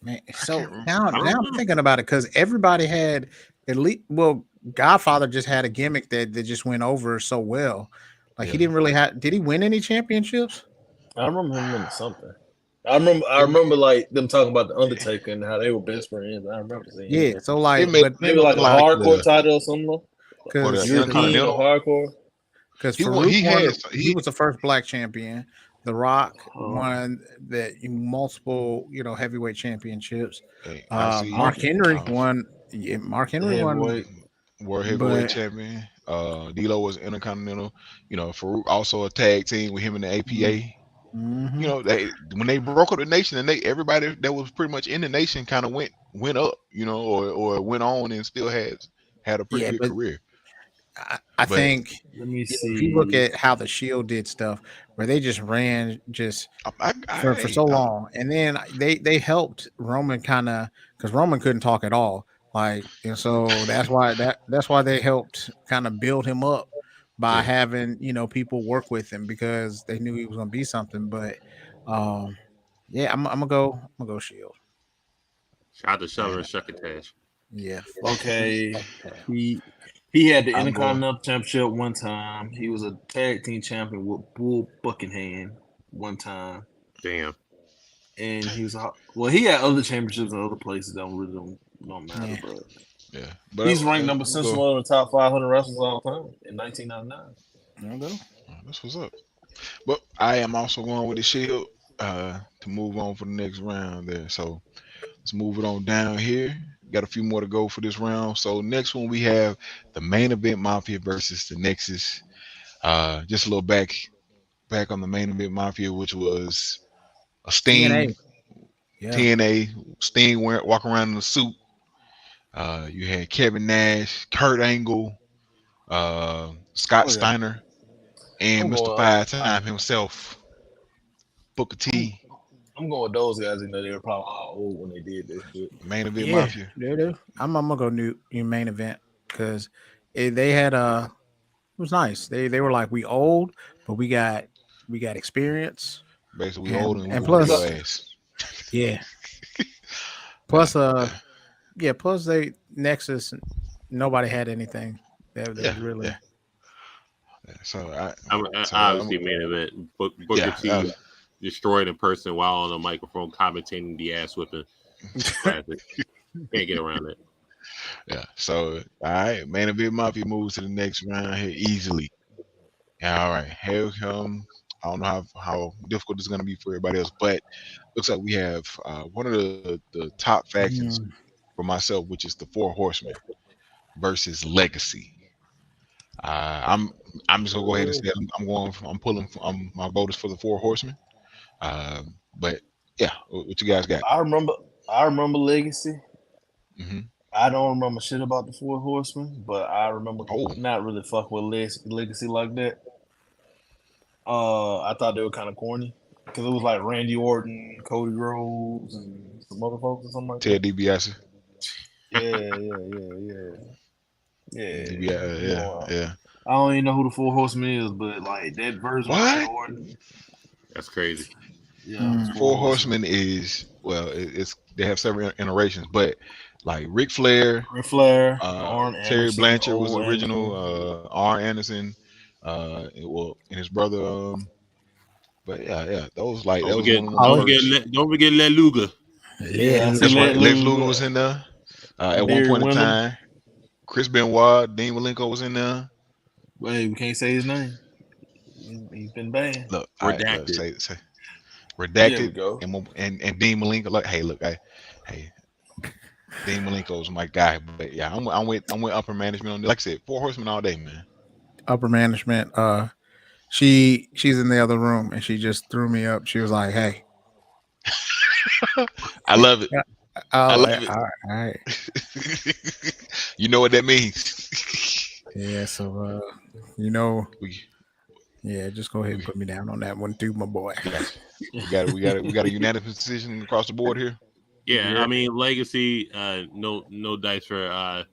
C: Man, so now I'm thinking about it because everybody had at least. Well, Godfather just had a gimmick that just went over so well. Like he didn't really have. Did he win any championships?
B: I remember him winning something. I remember like them talking about the Undertaker and how they were best friends. I remember seeing.
C: Yeah, so like,
B: maybe like a hardcore title or something.
C: Because
B: European or hardcore.
C: Because he was the first black champion. The Rock won multiple, heavyweight championships. Mark Henry won. Yeah, Mark Henry won.
A: World heavyweight champion. D'Lo was intercontinental. Farouk also a tag team with him in the APA.
C: Mm-hmm.
A: When they broke up the nation, and everybody that was pretty much in the nation kind of went up, or went on and still had a pretty good career.
C: I think.
B: Let me see.
C: If you look at how the Shield did stuff, where they just ran for so long, and then they helped Roman because Roman couldn't talk at all. So that's why they helped kind of build him up by having people work with him because they knew he was going to be something. But I'm gonna go Shield.
D: Shout out to Shover and Shuckotash.
C: Yeah.
B: Okay. He had the Intercontinental Championship one time. He was a tag team champion with Bull Buckingham one time.
D: Damn.
B: And he had other championships in other places that don't matter, but he's ranked number 6 one of the top 500 wrestlers of all time in 1999.
C: There you go.
A: That's what's up. But I am also going with the Shield to move on for the next round there. So let's move it on down here. Got a few more to go for this round. So next one we have the Main Event Mafia versus the Nexus. Just a little back on the Main Event Mafia, which was a Sting, TNA, Sting walking around in a suit. You had Kevin Nash, Kurt Angle, Scott Steiner, and Mr. Five-Time himself, Booker T.
B: I'm going with those guys. They were probably all old when they did this shit.
A: Main Event Mafia.
C: I'm gonna go new Main Event because they had it was nice. They were like, we old, but we got experience.
A: Basically, we old and
C: plus,
A: ass.
C: Yeah. Plus, plus they Nexus. Nobody had anything. That really.
A: Yeah. So
D: obviously Main Event. Booker T destroyed in person while on a microphone commentating the ass whipping. Classic. Can't get around it.
A: Yeah. So all right, Main Event Mafia moves to the next round here easily. All right, here we come. I don't know how difficult it's going to be for everybody else, but looks like we have one of the top factions for myself, which is the Four Horsemen versus Legacy. I'm just gonna go ahead and say my vote is for the Four Horsemen. But yeah, what you guys got?
B: I remember Legacy.
A: Mm-hmm.
B: I don't remember shit about the Four Horsemen, but I remember not really fuck with Legacy like that. I thought they were kind of corny because it was like Randy Orton, Cody Rhodes, and some other folks or something like
A: Ted
B: that.
A: DiBiase.
B: Yeah. I don't even know who the Four Horsemen is, but like that version of Randy Orton.
D: That's crazy.
B: Yeah,
A: Four Horsemen is they have several iterations, but like Ric Flair,
B: Arn
A: Terry
B: Anderson,
A: Blanchard was the original, Arn Anderson, and his brother. But yeah, those like
D: don't
A: forget
D: Lex Luger.
B: Yeah,
A: that's right. Lex Luger was in there at one point in time. Chris Benoit, Dean Malenko was in there.
B: Wait, we can't say his name. He's been banned.
A: Look,
D: redacted.
A: Say redacted, and Dean Malenko. Like, hey, Dean Malenko is my guy. But yeah, I'm with upper management on this. Like I said, Four Horsemen all day, man.
C: Upper management. She's in the other room and she just threw me up. She was like, "Hey,
A: I love it. I love it.
C: All right.
A: You know what that means."
C: Yeah. So Yeah, just go ahead and put me down on that one too, my boy.
A: We got a unanimous decision across the board here.
D: Yeah, I mean Legacy. No dice for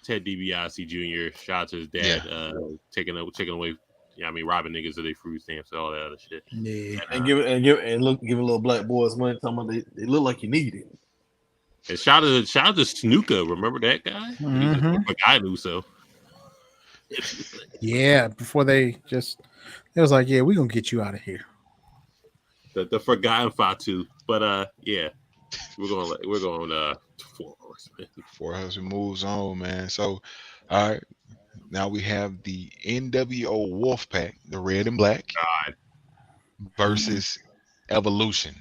D: Ted DiBiase Jr. Shout out to his dad. Taking away. Yeah, I mean robbing niggas of their food stamps, all that other shit.
C: Yeah,
B: and give a little black boys money. Talking about they look like you need it.
D: And shout out to Snuka. Remember that guy?
C: Mm-hmm.
D: Like I knew so.
C: Yeah, before it was like, yeah, we're gonna get you out of here.
D: The forgotten Fatu, but yeah, we're going 4 Horsemen.
A: 4 Horsemen moves on, man. So, all right, now we have the NWO Wolfpack, the red and black, versus Evolution.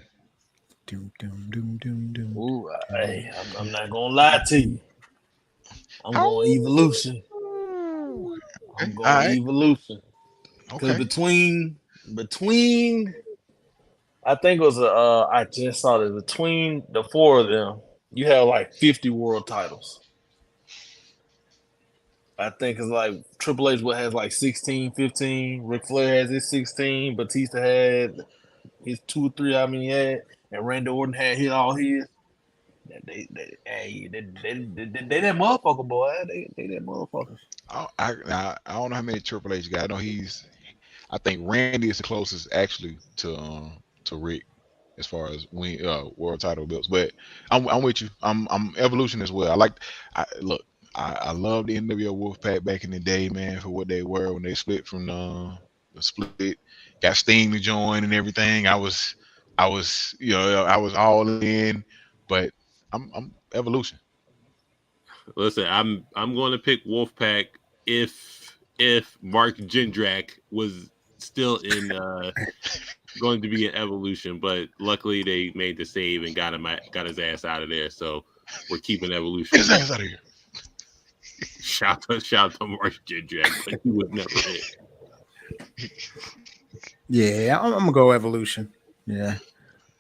C: Doom, doom, doom, doom, doom.
B: Ooh, hey, I'm not gonna lie to you. I'm going Evolution. I'm going Evolution. Because between I think it was I just saw that between the 4 of them, you have like 50 world titles. I think it's like Triple H has like 16, 15. Ric Flair has his 16. Batista had his 2 or 3. I mean, he had, and Randy Orton had hit all his. They that motherfucker, boy. They that motherfucker.
A: I don't know how many Triple H got. I know I think Randy is the closest actually to Rick as far as world title belts. But I'm with you. I'm Evolution as well. I love the NWO Wolfpack back in the day, man, for what they were when they split from the split. Got Sting to join and everything. I was all in, but I'm Evolution.
D: Listen, I'm going to pick Wolfpack if Mark Jindrak was still in going to be an Evolution, but luckily they made the save and got his ass out of there. So we're keeping Evolution.
A: Get his ass out of here.
D: Shout to Mark Jindrak, but he was never there.
C: Yeah, I'm gonna go Evolution. Yeah,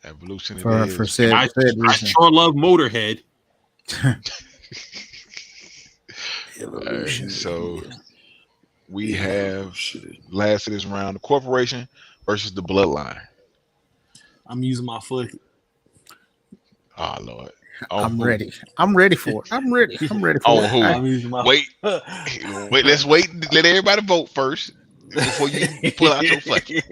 A: Evolution
C: for said
D: I sure love Motorhead.
C: Evolution.
A: So we have last of this round the Corporation versus the Bloodline.
B: I'm using my foot.
A: Oh Lord.
C: I'm ready. I'm ready for it. I'm ready for it.
A: Who?
B: I'm using my
A: Wait. Let's wait. Let everybody vote first before you pull out your fucking.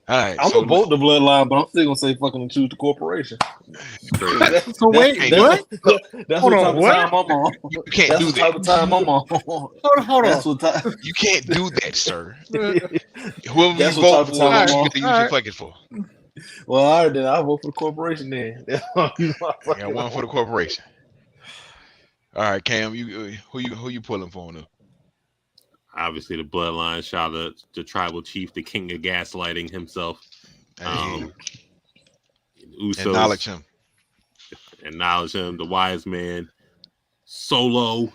A: All right.
B: I'm gonna vote the Bloodline, but I'm still gonna say fucking choose the Corporation.
C: So wait, what?
B: That's what type of time I'm on.
A: You can't
B: That's
A: do
B: what
A: that.
B: type of time I'm on.
C: Hold
B: That's
C: on.
B: what time.
A: You can't do that, sir. Whoever
B: That's
A: you
B: what
A: vote
B: type of
A: for,
B: time
A: you
B: I'm
A: get to use your fucking for.
B: Well, all right, then I'll vote for the Corporation then.
A: I got one for the Corporation. All right, Cam, who you pulling for now?
D: Obviously, the Bloodline. Shout out to the Tribal Chief, the King of Gaslighting himself.
A: Usos,
D: acknowledge him. The Wise Man, Solo.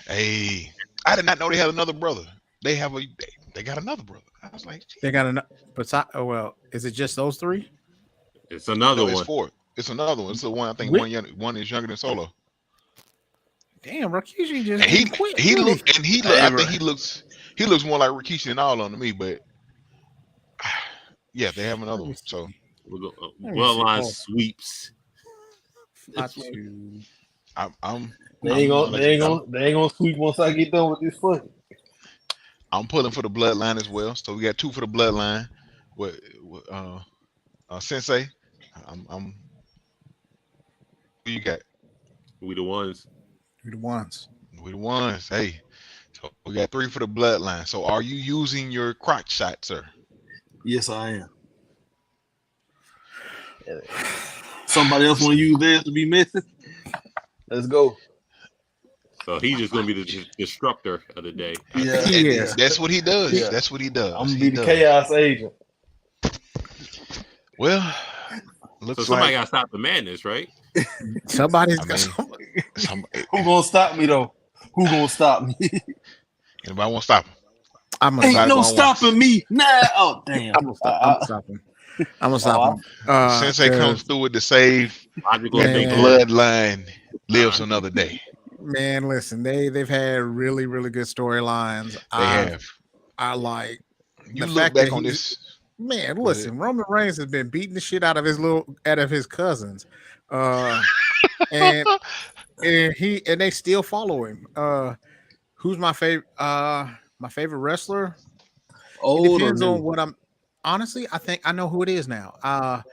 A: Hey, I did not know they had another brother. They got another brother. I was like, geez.
C: They got another. But is it just those 3?
D: It's another one.
A: It's 4. It's another one. It's the one I think one is younger than Solo.
C: Damn, Rikishi just
A: He
C: quit.
A: I think he looks more like Rikishi than all on to me, but yeah, they have another one. So
D: Bloodline sweeps.
B: They ain't gonna sweep once I get done with this foot.
A: I'm pulling for the Bloodline as well. So we got 2 for the Bloodline. What Sensei? I'm who you got?
D: We the ones.
C: We the ones.
A: Hey, so we got 3 for the Bloodline. So are you using your crotch shot, sir?
B: Yes, I am. Somebody else want to use theirs to be missing? Let's go.
D: So he's just gonna be the disruptor of the day.
B: Yeah,
A: that's what he does.
B: Yeah.
A: That's what he does.
B: I'm gonna be the chaos agent.
A: Well, looks
D: so somebody gotta stop the madness, right?
C: Somebody's
B: Who gonna stop me though? Who gonna stop me?
A: Anybody want to stop him?
B: Ain't no stopping me. Nah. Oh damn.
C: I'm gonna stop him. I'm gonna stop him.
A: Sensei comes through with the save. The Bloodline lives another day.
C: Man, listen, they've had really, really good storylines.
A: They have.
C: I like
A: You
C: the
A: look
C: fact
A: back
C: that
A: on
C: he's
A: this.
C: man.
A: Go ahead.
C: Listen, Roman Reigns has been beating the shit out of his cousins, and and they still follow him. Who's my favorite? My favorite wrestler. It
B: Old or
C: depends on
B: new?
C: what I'm. Honestly, I think I know who it is now. I'm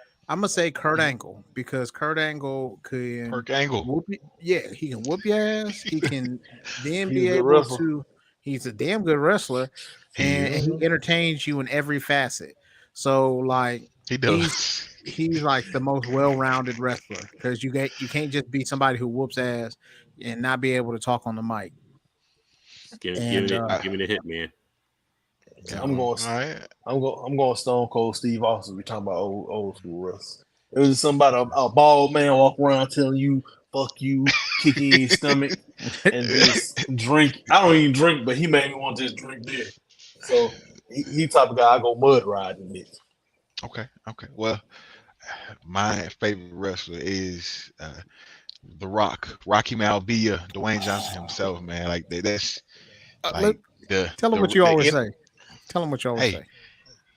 C: gonna say Kurt Angle because Kurt Angle can
A: Perk Angle.
C: whoop you. Yeah, he can whoop your ass. He can then
B: He's
C: be
B: a good
C: able
B: wrestler.
C: to. He's a damn good wrestler,
A: He
C: and
A: is.
C: he entertains you in every facet. So like
A: He
C: he's
A: does.
C: he's like the most well-rounded wrestler because you can't just be somebody who whoops ass and not be able to talk on the mic. And
D: Give me the hit, man.
A: Yeah.
B: I'm
A: All
B: going.
A: right.
B: I'm going Stone Cold Steve Austin. We talking about old school wrestling. It was just somebody a bald man walk around telling you "fuck you," kicking your stomach, and just drink. I don't even drink, but he made me want to just drink beer. So he type of guy I go mud riding with.
A: Okay. Okay. Well, my favorite wrestler is The Rock, Rocky Maivia, Dwayne Johnson himself, man. Like that's
C: let
A: like the
C: tell him
A: the
C: what you
A: the
C: always
A: in,
C: say. Tell him what you always
A: hey,
C: say.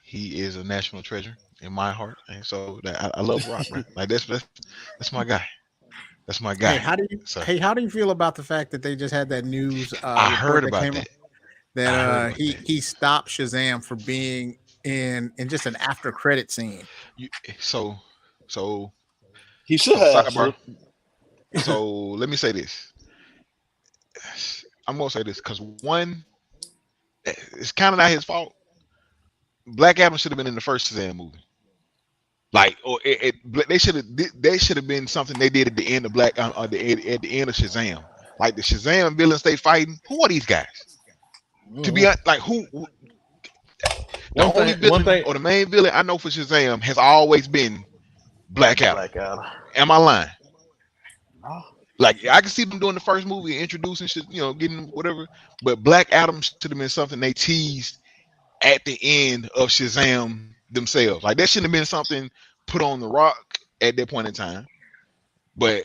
A: he is a national treasure in my heart, and so I love Rock, man. Like that's my guy. That's my
C: Hey,
A: guy. So
C: how do you feel about the fact that they just had that news
A: I
C: report
A: heard
C: that
A: about
C: came up
A: that.
C: that
A: I heard about
C: he stopped Shazam for being in just an after credit scene?
A: you. So so
B: He should
A: so
B: have.
A: sidebar.
B: Should.
A: So let me say this. I'm gonna say this because one, it's kind of not his fault. Black Adam should have been in the first Shazam movie. Like, or they should have been something they did at the end of at the end of Shazam. Like the Shazam villains they fighting. Who are these guys? To be honest, like the only
B: One
A: villain
B: thing.
A: or the main villain I know for Shazam has always been Black Adam.
B: Black Adam.
A: Am I lying?
B: No.
A: Like I can see them doing the first movie, introducing shit, getting whatever. But Black Adam should have been something they teased at the end of Shazam themselves. Like that shouldn't have been something put on the Rock at that point in time. But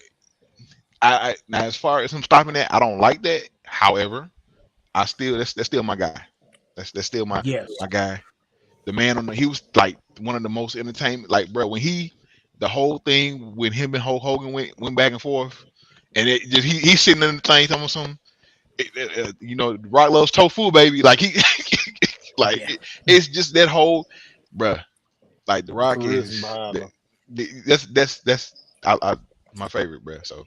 A: now as far as him stopping that, I don't like that. However, that's still my guy. That's still
C: Yes.
A: my guy. The man he was like one of the most entertainment. Like bro, when the whole thing when him and Hulk Hogan went back and forth, and it just he's sitting in the thing talking some. Rock loves tofu, baby. Like he, like
C: Yeah.
A: it's just that whole, bruh. Like the Rock
B: Charisma
A: is
B: behind him.
A: that's my favorite, bruh. So,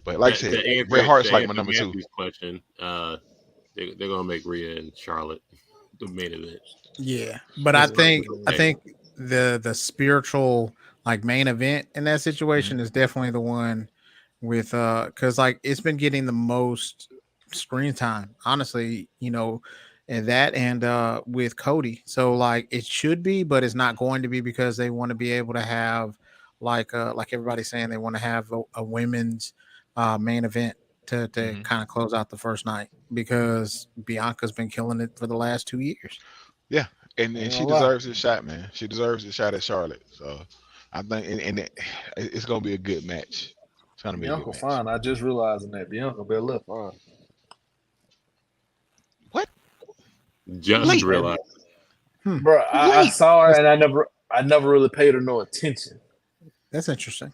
A: but like I said, Bret Hart's like my number two.
D: Matthew's question, they're gonna make Rhea and Charlotte the main event.
C: Yeah, but I think the spiritual like main event in that situation is definitely the one with because like it's been getting the most screen time, honestly, and that and with Cody. So like it should be, but it's not going to be because they want to be able to have like everybody's saying they want to have a women's main event to kind of close out the first night because Bianca's been killing it for the last 2 years.
A: Yeah, and she deserves a shot, man. She deserves a shot at Charlotte. So I think it's gonna be a good match. It's gonna be a good
B: Bianca
A: match.
B: fine. I just realizing that Bianca Belair fine.
A: What?
D: Just
A: Late.
D: realized.
B: Bro, I saw her and I never really paid her no attention
C: That's interesting.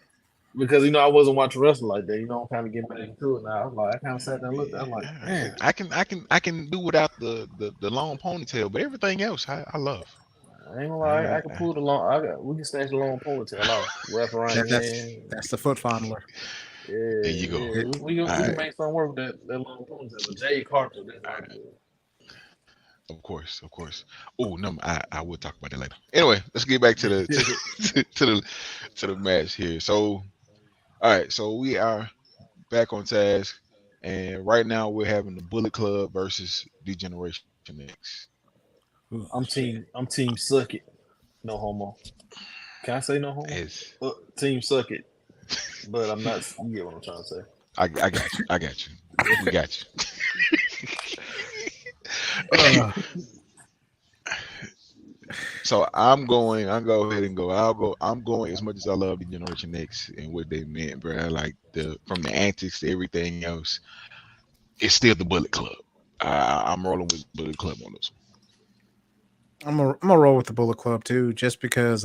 B: because I wasn't watching wrestling like that. I'm kind of getting back into it now. I'm like, I kind of sat there and looked. I'm like, man,
A: I can do without the long ponytail, but everything else I love.
B: I ain't gonna lie. I can pull the long. We can snatch the long ponytail off, wrap around your hand.
C: That's the foot fondler.
B: Yeah,
A: There you go.
B: yeah. We can make something work with that long ponytail. But Jay Carter, that's not good.
A: Of course. Oh no, I will talk about that later. Anyway, let's get back to the to the match here. So, all right, so we are back on task, and right now we're having the Bullet Club versus Degeneration X.
B: I'm team suck it. No homo. Can I say no homo? Team suck it. But I'm not. You get what I'm trying to say.
A: I got you. We got you. So I'm go ahead and go. I'm going as much as I love the Generation X and what they meant, bro. Like from the antics to everything else, it's still the Bullet Club. I'm rolling with Bullet Club on this one.
C: I'm gonna roll with the Bullet Club too, just because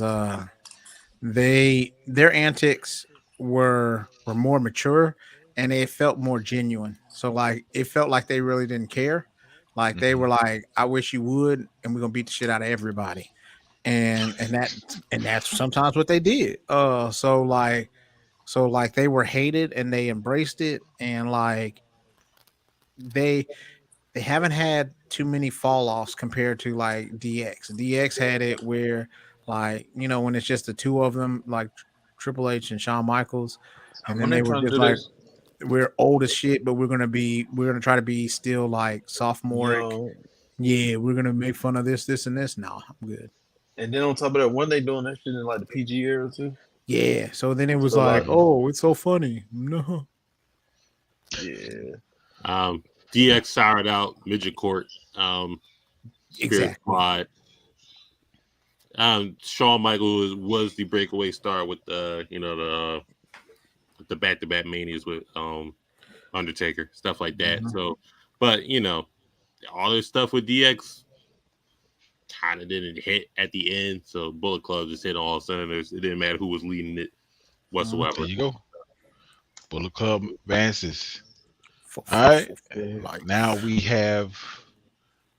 C: their antics were more mature and it felt more genuine. So like it felt like they really didn't care. Like they were like, I wish you would, and we're gonna beat the shit out of everybody. And that's sometimes what they did. So like they were hated and they embraced it, and like they they haven't had too many fall offs compared to like DX. DX had it where like when it's just the two of them, like Triple H and Shawn Michaels, and then
B: When they
C: they were
B: trying to
C: just
B: do
C: like,
B: this,
C: we're old as shit, but we're gonna try to be still like sophomoric.
B: young,
C: Yeah, we're gonna make fun of this, and this. No, I'm good.
B: and then on top of that, when they doing that shit in like the PG era too.
C: Yeah. So then it was
B: So
C: like,
B: like,
C: oh, it's so funny. No.
B: yeah,
D: DX soured out Midget Court, Spirit
C: Exactly.
D: Squad. Shawn Michaels was the breakaway star with the back-to-back manias with Undertaker, stuff like that.
C: Mhm.
D: So, but all this stuff with DX kind of didn't hit at the end. So Bullet Club just hit all cylinders. It didn't matter who was leading it whatsoever.
A: There you go. Bullet Club advances.
C: For
A: All right.
C: life.
A: Now we have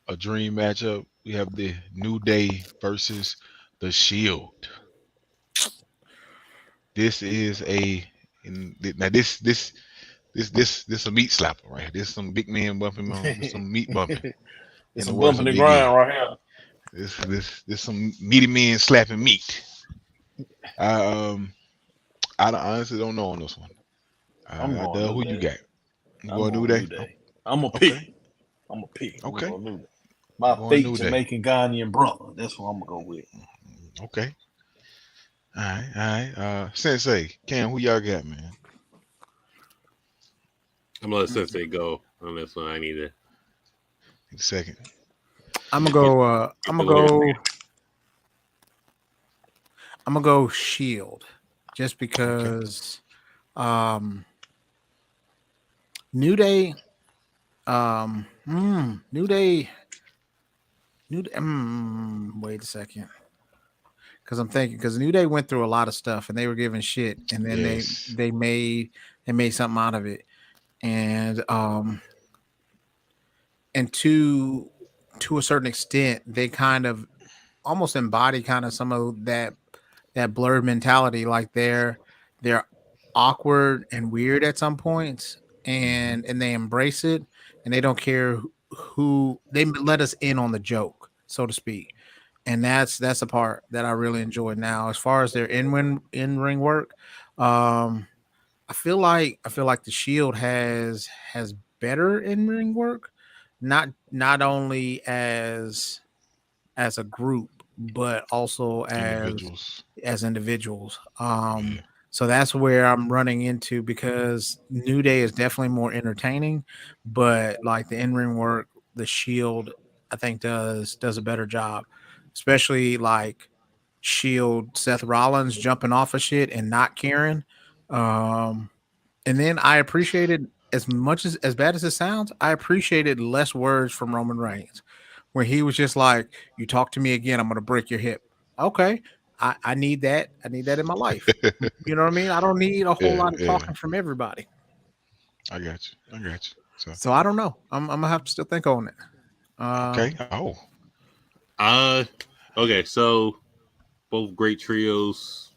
A: a dream matchup. We have the New Day versus the Shield. This is now this a meat slapper, right? This some big man bumping on some meat bumping. In
B: it's
A: the
B: a
A: words
B: bumping
A: of
B: and
A: Big
B: grind
A: E.
B: right here.
A: This some meaty men slapping meat. I honestly don't know on this one.
B: I'm going
A: Doug,
B: New
A: who you
B: Day.
A: got? You
B: I'm
A: going New
B: going New
A: Day?
B: Day. I'm a
A: Okay,
B: pick. I'm a pick. I'm
A: okay.
B: going New Day.
A: You
B: My
A: going
B: fake
A: New Day?
B: Jamaican Ghanaian brother. That's what I'm gonna go with.
A: Okay. All right, all right. Sensei, Cam, who y'all got, man?
D: I'm gonna let Sensei go on this one. I need to
A: Take a second.
C: I'm gonna
D: get,
C: go.
D: get the lyrics.
C: I'm gonna go Shield, just
A: Okay.
C: because um, New Day, New Day, wait a second, because I'm thinking because New Day went through a lot of stuff and they were giving shit, and then
A: Yes.
C: they made something out of it, and and to a certain extent they kind of almost embody kind of some of that blurred mentality. Like they're awkward and weird at some points, and they embrace it, and they don't care who they let us in on the joke, so to speak. And that's the part that I really enjoy. Now, as far as their in ring work, um, I feel like the Shield has better in ring work, not only as a group, but also
A: Individuals.
C: as individuals.
A: Yeah.
C: So that's where I'm running into, because New Day is definitely more entertaining, but like the in-ring work, the Shield, I think does a better job, especially like Shield Seth Rollins jumping off of shit and not caring. Um, and then I appreciated, as much as bad as it sounds, I appreciated less words from Roman Reigns, where he was just like, "You talk to me again, I'm gonna break your hip." Okay, I need that. I need that in my life. You know what I mean? I don't need a whole
A: Yeah,
C: lot of
A: yeah.
C: talking from everybody.
A: I got you. I got you. So
C: So I don't know. I'm gonna have to still think on it.
A: okay. Oh,
D: Okay, so both great trios.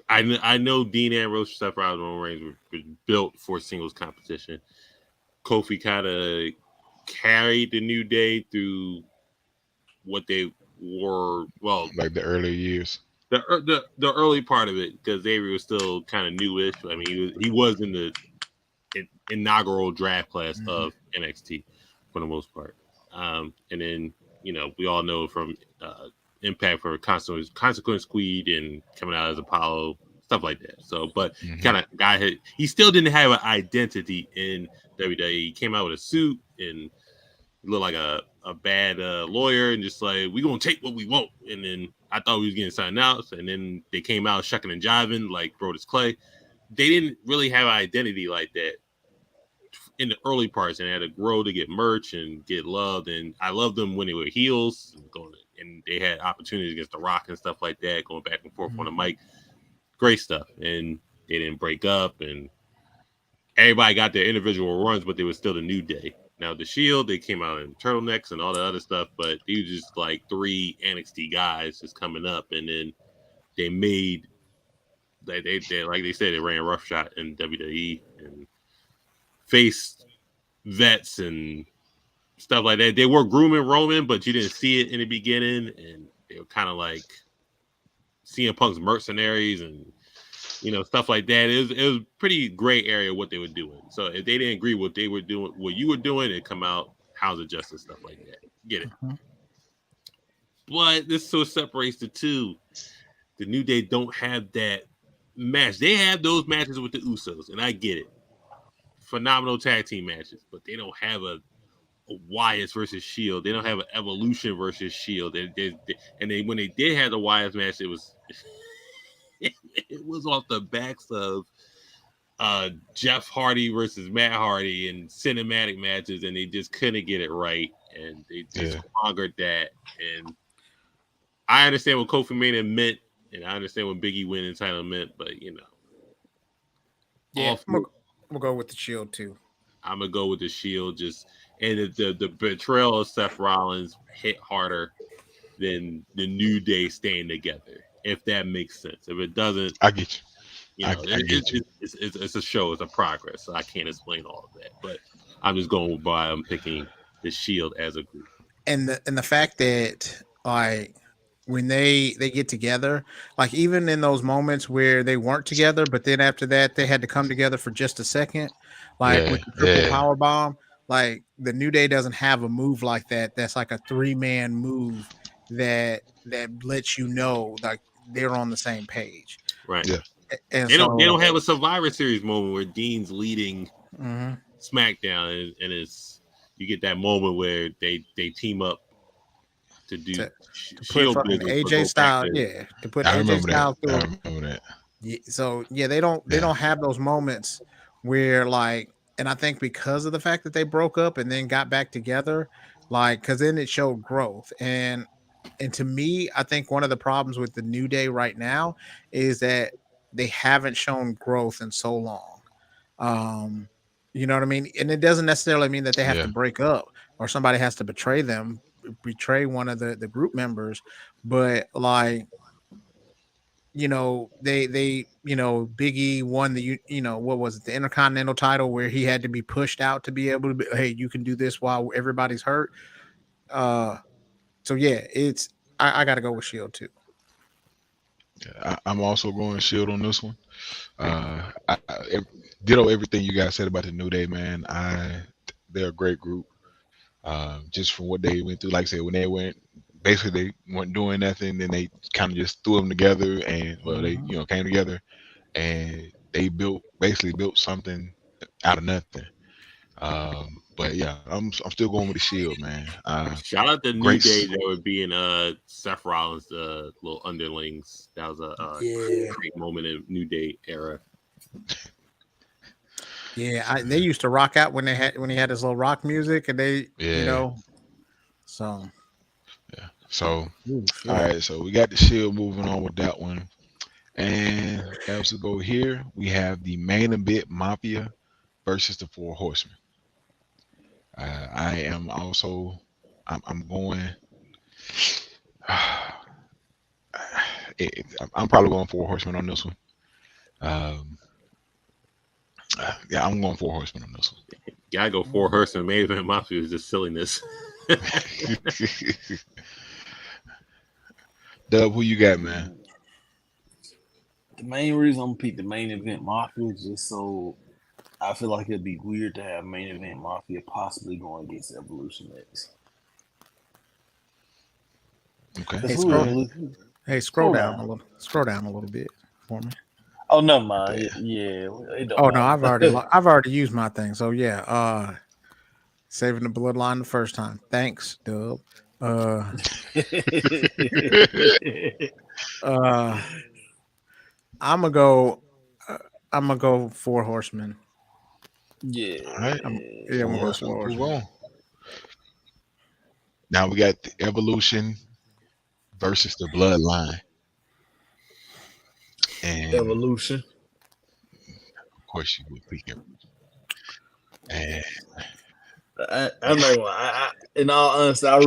D: I know Dean Ambrose, Seth Rollins, and Roman Reigns were built for singles competition. Kofi kind of carried the New Day through what they were. Well,
A: like the early years.
D: the early part of it, because Avery was still kind of newish. I mean, he was in the inaugural draft class of NXT for the most part. And then we all know from Impact for Consequence Squeed and coming out as Apollo, stuff like that. So, but kind of he still didn't have an identity in WWE. He came out with a suit and looked like a bad lawyer, and just like, we gonna take what we want. And then I thought we was getting something else, and then they came out shucking and jiving like Brodus Clay. They didn't really have an identity like that in the early parts and had to grow to get merch and get loved. And I loved them when they were heels and they had opportunities against The Rock and stuff like that, going back and forth on the mic. Great stuff. And they didn't break up and everybody got their individual runs, but they were still the New Day. Now the Shield, they came out in turtlenecks and all the other stuff, but they were just like 3 NXT guys just coming up, and then they made they like they said, they ran roughshod in WWE and faced vets and stuff like that. They were grooming Roman, but you didn't see it in the beginning, and they were kind of like CM Punk's mercenaries and stuff like that. It was pretty gray area what they were doing. So if they didn't agree what they were doing, what you were doing, it'd come out House of Justice, stuff like that. Get it? But this sort of separates the two. The New Day don't have that match. They have those matches with the Usos, and I get it. Phenomenal tag team matches, but they don't have a Wyatt versus Shield. They don't have an Evolution versus Shield. And when they did have the Wyatt match, it was it was off the backs of Jeff Hardy versus Matt Hardy and cinematic matches, and they just couldn't get it right, and they just squandered that. And I understand what Kofi Mania meant, and I understand what Biggie winning title meant, but
C: I'm gonna go with the Shield too.
D: I'm gonna go with the Shield. And the betrayal of Seth Rollins hit harder than the New Day staying together. If that makes sense. If it doesn't,
A: I get you.
D: I get you. It's a show. It's a progress. So I can't explain all of that. But I'm just going by I'm picking the Shield as a group.
C: And the fact that like when they get together, like even in those moments where they weren't together, but then after that they had to come together for just a second, like with the triple power bomb. Like the New Day doesn't have a move like that. That's like a 3-man move that lets you know like they're on the same page.
D: Right.
A: Yeah.
C: And
D: they don't have a Survivor Series moment where Dean's leading SmackDown and it's you get that moment where they team up to do
C: to
D: Shield
C: put AJ style, to put AJ style through.
A: I remember that.
C: Yeah, so they don't have those moments where like, and I think because of the fact that they broke up and then got back together, like because then it showed growth. And to me, I think one of the problems with the New Day right now is that they haven't shown growth in so long. You know what I mean? And it doesn't necessarily mean that they have to break up or somebody has to betray one of the group members, but like, they Biggie won the, what was it? The Intercontinental title where he had to be pushed out to be able to be, hey, you can do this while everybody's hurt. So yeah, I got to go with Shield too.
A: I'm also going Shield on this one. I ditto everything you guys said about the New Day, man. They're a great group. Just from what they went through, like I said, when they basically they weren't doing nothing, then they kind of just threw them together, and they came together, and they basically built something out of nothing. But yeah, I'm still going with the Shield, man.
D: Shout out to New Day that would be in Seth Rollins, the little underlings. That was a great moment in New Day era.
C: Yeah, they used to rock out when he had his little rock music, and they so
A: yeah. So all right, so we got the Shield moving on with that one, and as we go here, we have the Main Event Mafia versus the Four Horsemen. I am also I'm going. I'm probably going Four Horsemen on this one. Yeah, I'm going Four Horsemen on this one.
D: Gotta go Four Horsemen. Main Event Mafia is just silliness.
A: Dub, who you got, man?
B: The main reason I'm gonna pick the Main Event Mafia is just so I feel like it'd be weird to have Main Event Mafia possibly going against Evolution X.
A: Okay.
C: Scroll down a little bit for me.
B: Oh, never mind. Yeah.
C: Oh no, I've already used my thing. So yeah, saving the bloodline the first time. Thanks, Dub. I'm gonna go Four Horsemen.
B: Yeah.
A: All right.
C: Yeah, we'll go
A: Let's
C: spoilers.
A: move on. Now we got the Evolution versus the Bloodline. And
B: Evolution.
A: of course you would pick Evolution. And
B: I'm not gonna. In all honesty, I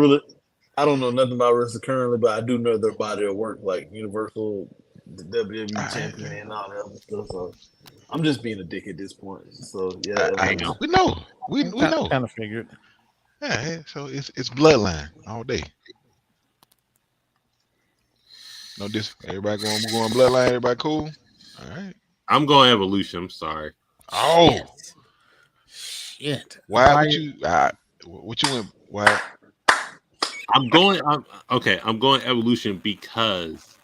B: don't know nothing about wrestling currently, but I do know their body of work, like Universal, the WWE champion, and all that other stuff. So I'm just being a dick at this point. So yeah, Evolution.
A: we know. We know.
C: Kind of figured.
A: Yeah, so it's Bloodline all day. No, this everybody going Bloodline. Everybody cool. All right.
D: I'm going Evolution. I'm sorry.
A: Oh
C: shit!
A: Why would you? What you went? Why?
D: I'm going Evolution because,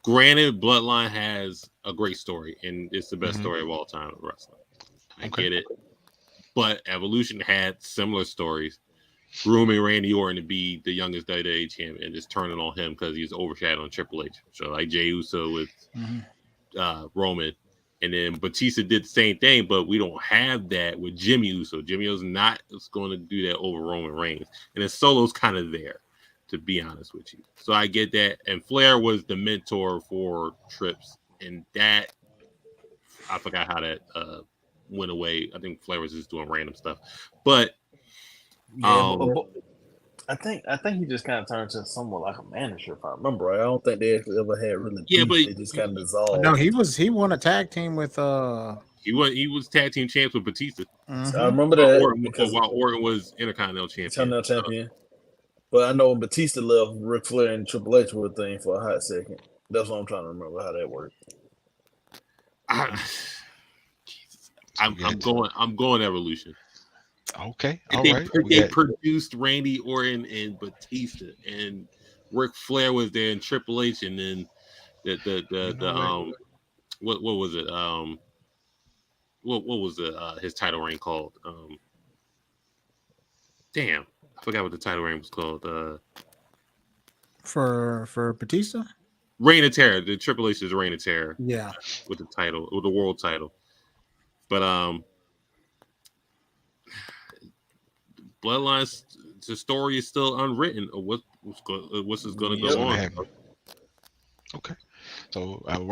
D: granted, Bloodline has a great story and it's the best story of all time in wrestling. I get it, but Evolution had similar stories, grooming Randy Orton to be the youngest WWE champion and just turning on him because he's overshadowing Triple H. So like Jey Uso with Roman. And then Batista did the same thing, but we don't have that with Jimmy Uso. Jimmy Uso's not going to do that over Roman Reigns. And then Solo's kind of there, to be honest with you. So I get that. And Flair was the mentor for Trips. And that, I forgot how that went away. I think Flair was just doing random stuff. But
B: I think he just kind of turned to somewhat like a manager, if I remember right. I don't think they actually ever had really beef.
D: But
B: they just kind of dissolved.
C: No, he won a tag team with
D: he was tag team champs with Batista.
B: So I remember that
D: while Orton was Intercontinental champion.
B: But I know when Batista left, Ric Flair and Triple H were a thing for a hot second. That's what I'm trying to remember how that worked.
D: I'm going Evolution.
A: Okay,
D: They produced Randy Orton and Batista, and Ric Flair was there, and Triple H, and then what was it? What was his title reign called? Damn, I forgot what the title reign was called.
C: For Batista,
D: Reign of Terror. The Triple H's Reign of Terror.
C: Yeah,
D: with the title, with the world title, but Bloodline's the story is still unwritten of what's going to go on.
A: Okay, so I'm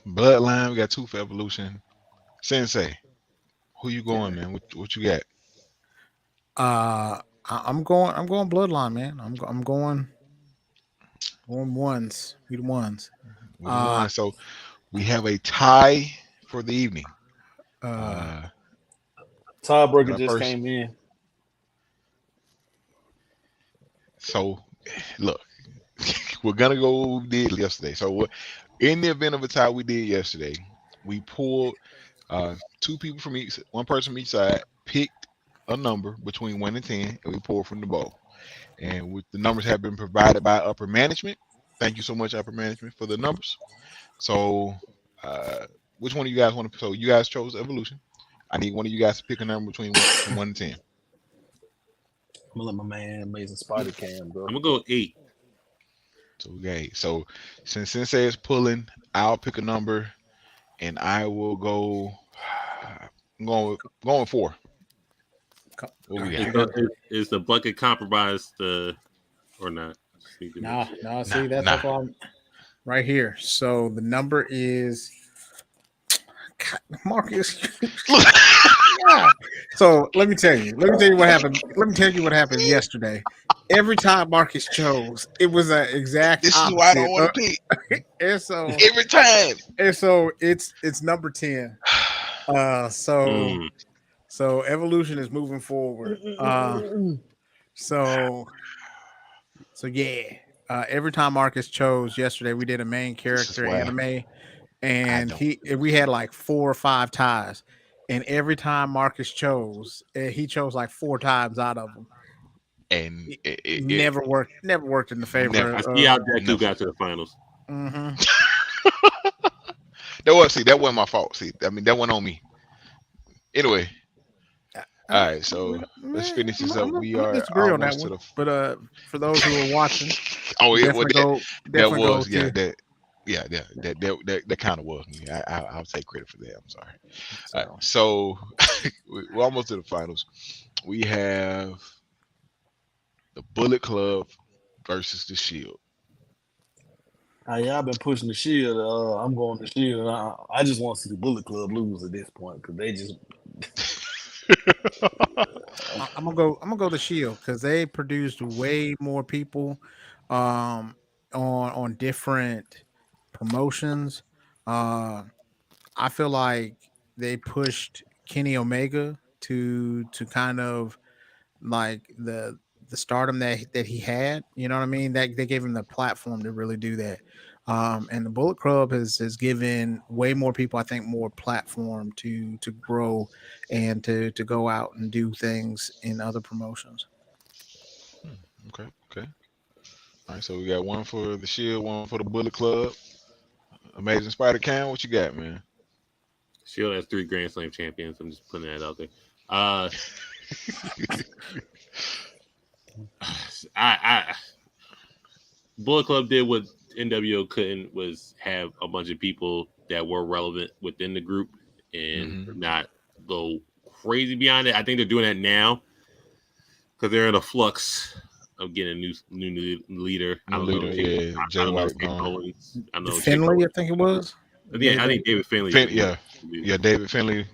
A: Bloodline. We got 2 for Evolution. Sensei, who you going, man? What you got?
C: I'm going Bloodline, man. I'm going ones. We the ones.
A: So we have a tie for the evening.
B: Tiebreaker just came in.
A: So, look, we're gonna go what we did yesterday. So, in the event of a tie we did yesterday, we pulled 2 people from one person from each side, picked a number between 1 and 10, and we pulled from the bowl. And the numbers have been provided by upper management. Thank you so much, upper management, for the numbers. So, which one of you guys want to? So, you guys chose Evolution. I need one of you guys to pick a number between 1 and 10.
B: I'm gonna let my man Amazing Spider Cam go.
D: I'm gonna go 8.
A: So we got 8. So since Sensei is pulling, I'll pick a number, and I will go. I'm going 4. What we got?
D: Is the bucket compromised or not?
C: No. See, that's all right here. So the number is Marcus. Yeah. So let me tell you what happened. Let me tell you what happened yesterday. Every time Marcus chose, it was an exact
A: this
C: opposite.
A: Is why I don't want to pick.
C: And so
A: every time.
C: And so it's number 10. So Evolution is moving forward. So yeah. Every time Marcus chose yesterday, we did a main character anime, and we had like 4 or 5 ties. And every time Marcus chose, he chose like 4 times out of them.
A: And it
C: never worked in the favor.
D: I see how Deku got to the finals.
C: Mm-hmm.
A: That wasn't my fault. See, I mean, that wasn't on me. Anyway, all right. So let's finish this up. We are
C: disagree on that one, but for those who are watching,
A: that that kind of was me. I'll take credit for that. I'm sorry.
C: So
A: So we're almost to the finals. We have the Bullet Club versus the Shield.
B: Y'all been pushing the Shield. I'm going the Shield. I just want to see the Bullet Club lose at this point because they just.
C: I'm gonna go. I'm gonna go the Shield because they produced way more people, on different promotions. Uh, I feel like they pushed Kenny Omega to kind of like the stardom that he had. You know what I mean? That they gave him the platform to really do that. And the Bullet Club has given way more people, I think, more platform to grow and to go out and do things in other promotions.
A: Okay, okay. All right, so we got one for the Shield, one for the Bullet Club. Amazing Spider Cam, what you got, man?
D: Shield has 3 Grand Slam champions. I'm just putting that out there. I Bullet Club did what NWO couldn't, was have a bunch of people that were relevant within the group and not go crazy beyond it. I think they're doing that now because they're in a flux of getting a new leader. I don't know.
A: Yeah,
D: I
A: Jay
D: don't know.
A: White gone.
D: I know
C: Finley, I think it was.
D: Yeah, I think David Finley.
A: Yeah, David Finley.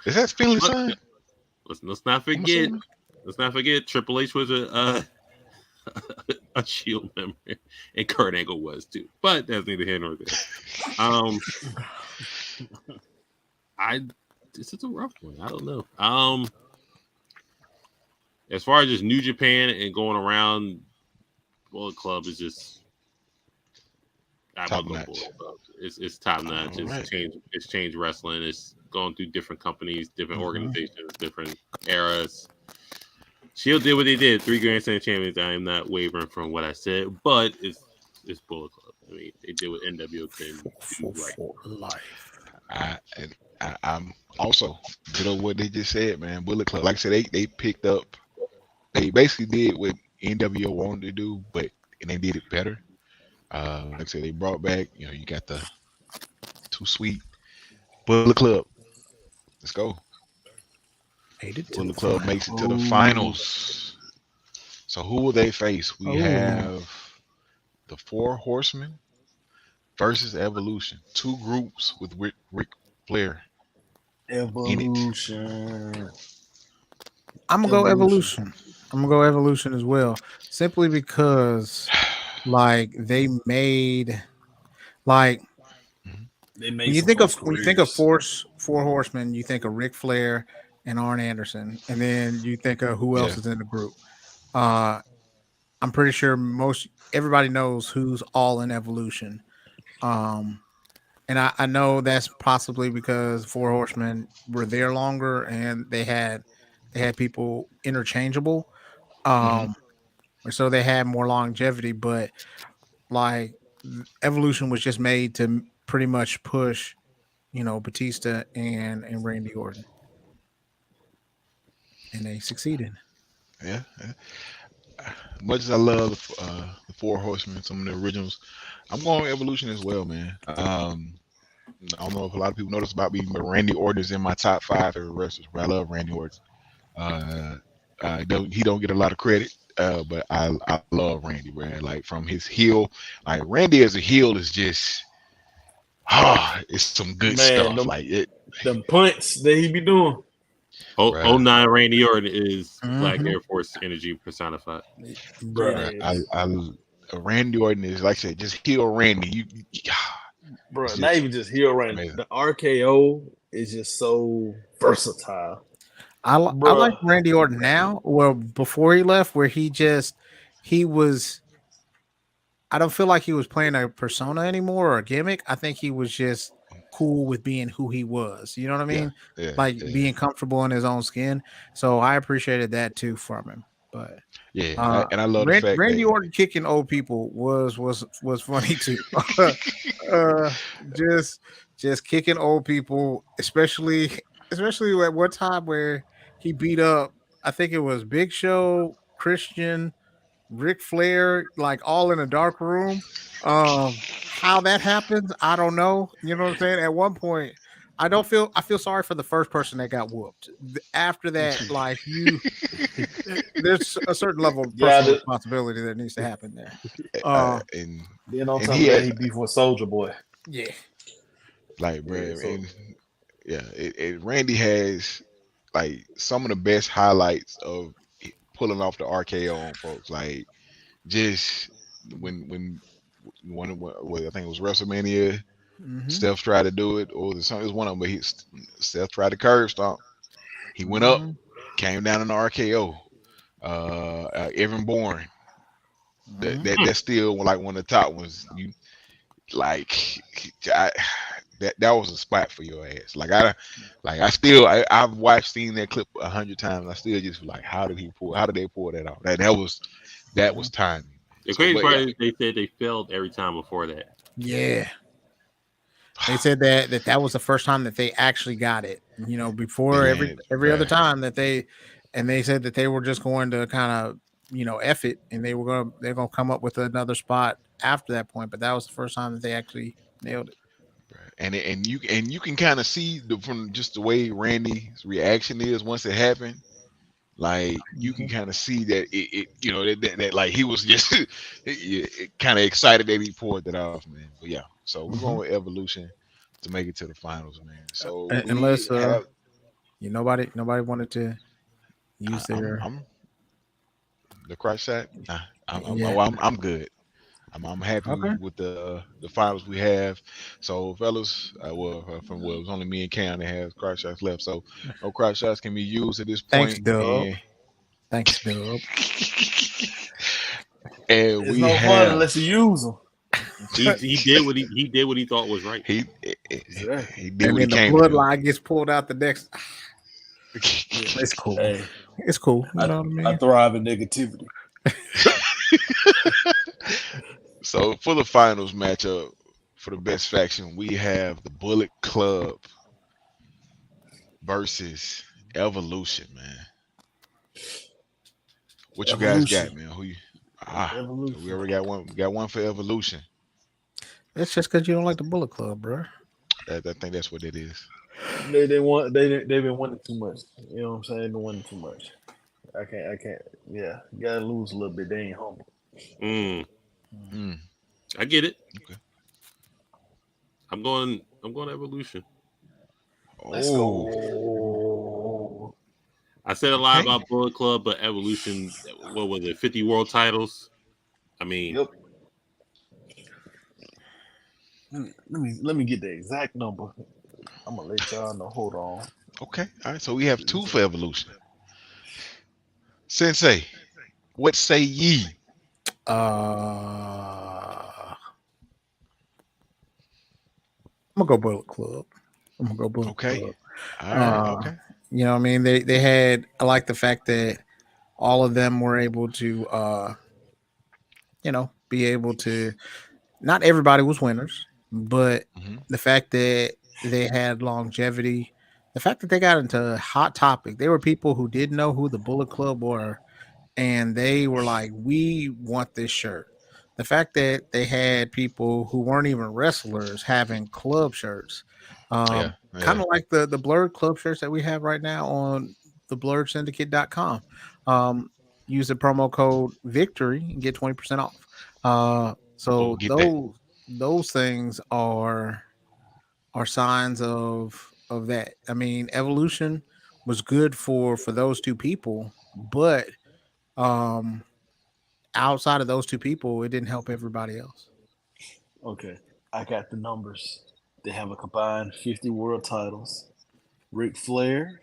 A: Is that Finley's son?
D: Let's not forget. Let's not forget. Triple H was a Shield member, and Kurt Angle was too. But that's neither here nor there. This is a rough one. I don't know. As far as just New Japan and going around, Bullet Club is just
A: top notch.
D: It's top notch. It's changed wrestling. It's going through different companies, different organizations, different eras. Shield did what they did. 3 Grand Slam champions. I am not wavering from what I said, but it's Bullet Club. I mean, they did what NWO couldn't do
C: for life.
A: I'm also what they just said, man. Bullet Club, like I said, they picked up. They basically did what NWO wanted to do, and they did it better. Like I said, they brought back. You got the Too Sweet Bullet Club. Let's go. Bullet Club makes it to the finals. So who will they face? We have the 4 Horsemen versus Evolution. 2 groups with Ric Flair.
B: Evolution.
C: I'm gonna go Evolution. I'm gonna go Evolution as well, simply because, like, they made, like, when you think of 4 Horsemen, you think of Ric Flair and Arn Anderson, and then you think of who else is in the group. I'm pretty sure everybody knows who's all in Evolution. And I know that's possibly because 4 Horsemen were there longer and they had people interchangeable. So they had more longevity, but like Evolution was just made to pretty much push, Batista and Randy Orton. And they succeeded.
A: Yeah. Much as I love the 4 Horsemen, some of the originals, I'm going with Evolution as well, man. I don't know if a lot of people notice about me, but Randy Orton is in my top 5 favorite wrestlers. But I love Randy Orton. He don't get a lot of credit, but I love Randy, man. Like from his heel, like Randy as a heel is just, it's some good stuff.
B: Them punts that he be doing.
D: 09 Randy Orton is Black Air Force energy personified.
A: Randy Orton is, like I said, just heel Randy.
B: Not even just heel Randy. Amazing. The RKO is just so versatile.
C: I like Randy Orton now. Well, before he left, where he was. I don't feel like he was playing a persona anymore or a gimmick. I think he was just cool with being who he was. You know what I mean? Being comfortable in his own skin. So I appreciated that too from him. But
A: and I love the fact
C: Randy Orton kicking old people was funny too. Just kicking old people, especially at one time where he beat up, I think it was Big Show, Christian, Ric Flair, like all in a dark room. How that happens, I don't know. You know what I'm saying? At one point, I feel sorry for the first person that got whooped. After that, like there's a certain level of
B: Yeah,
C: personal responsibility that needs to happen there.
A: and
B: then on top
A: he
B: of that,
A: had
B: he beef with Soldier Boy.
C: Yeah.
A: like, bro,
B: Yeah, so
A: and Randy has like some of the best highlights of pulling off the RKO on folks. Like just when I think it was WrestleMania,
C: Mm-hmm.
A: Steph tried to do it, or it was one of them, but Steph tried to curve stomp. He went up,
C: Mm-hmm.
A: came down in the RKO. Evan Bourne, that's still like one of the top ones. You like I, that was a spot for your ass. I've watched seen that clip 100 times. I still just like how did they pull that off? That was timing.
D: The
A: So,
D: crazy
A: but
D: part
A: yeah,
D: is they said they failed every time before that.
C: Yeah. They said that was the first time that they actually got it. You know,
A: they
C: before
A: landed,
C: every other
A: bruh.
C: time that they said that they were just going to kind of F it, and they're gonna come up with another spot after that point. But that was the first time that they actually nailed it.
A: And you can kind of see from just the way Randy's reaction is once it happened. Like you can kind of see that that like he was just kind of excited that he poured that off, man. But yeah, so we're going
C: Mhm.
A: with Evolution to make it to the finals, man. So we
C: Unless
A: have
C: nobody wanted to use their
A: I'm the crush shot. Nah,
C: yeah.
A: I'm good. I'm happy
C: Okay.
A: with the finals we have. So fellas, it was only me and Cam that has cross shots left. So no cross shots can be used at this
C: Thanks,
A: point,
C: Dub.
A: and
C: Thanks, Dub.
A: and
B: it's
A: we
B: no fun
A: have
B: unless you use them.
D: He did what he thought was right.
A: he
B: Exactly.
A: he did
C: And
A: what he
C: then the
A: came to do.
C: bloodline gets pulled out the next. It's cool.
B: Hey,
C: It's cool. You know what I
B: I
C: mean?
B: thrive in negativity.
A: So for the finals matchup for the best faction, we have the Bullet Club versus Evolution, man. What you guys got,
B: Evolution.
A: man? So we
B: Evolution.
A: already got one. We got one for Evolution.
C: It's just because you don't like the Bullet Club, bro.
A: I think that's what it is.
B: They've been winning too much. You know what I'm saying? They've been winning too much. I can't. Yeah, you gotta lose a little bit. They ain't humble.
D: Mm,
A: Mm,
D: I get it.
A: okay.
D: I'm going Evolution.
B: Let's
A: Oh,
B: go.
D: I said a lot
A: okay.
D: about Bullet Club, but Evolution, what was it? 50 world titles. I mean,
B: Yep. Let me get the exact number. I'm gonna let y'all know. Hold on.
A: Okay. All right. So we have two for Evolution. Sensei, what say ye?
C: I'm gonna go Bullet Club. I'm gonna go Bullet
A: Okay.
C: Club.
A: All right. Okay.
C: You know what I mean? They had, I like the fact that all of them were able to be able to, not everybody was winners, but
A: Mm-hmm.
C: the fact that they had longevity, the fact that they got into Hot Topic, they were people who didn't know who the Bullet Club were, and they were like, we want this shirt. The fact that they had people who weren't even wrestlers having club shirts,
A: Yeah.
C: kind
A: Yeah.
C: of like the Blerd club shirts that we have right now on the blerdsyndicate.com. Um, use the promo code victory and get 20% off.
A: Oh,
C: So
A: get that.
C: those things are signs of that. I mean, evolution was good for those two people, but um outside of those two people, it didn't help everybody else.
B: Okay, I got the numbers. They have a combined 50 world titles. Ric Flair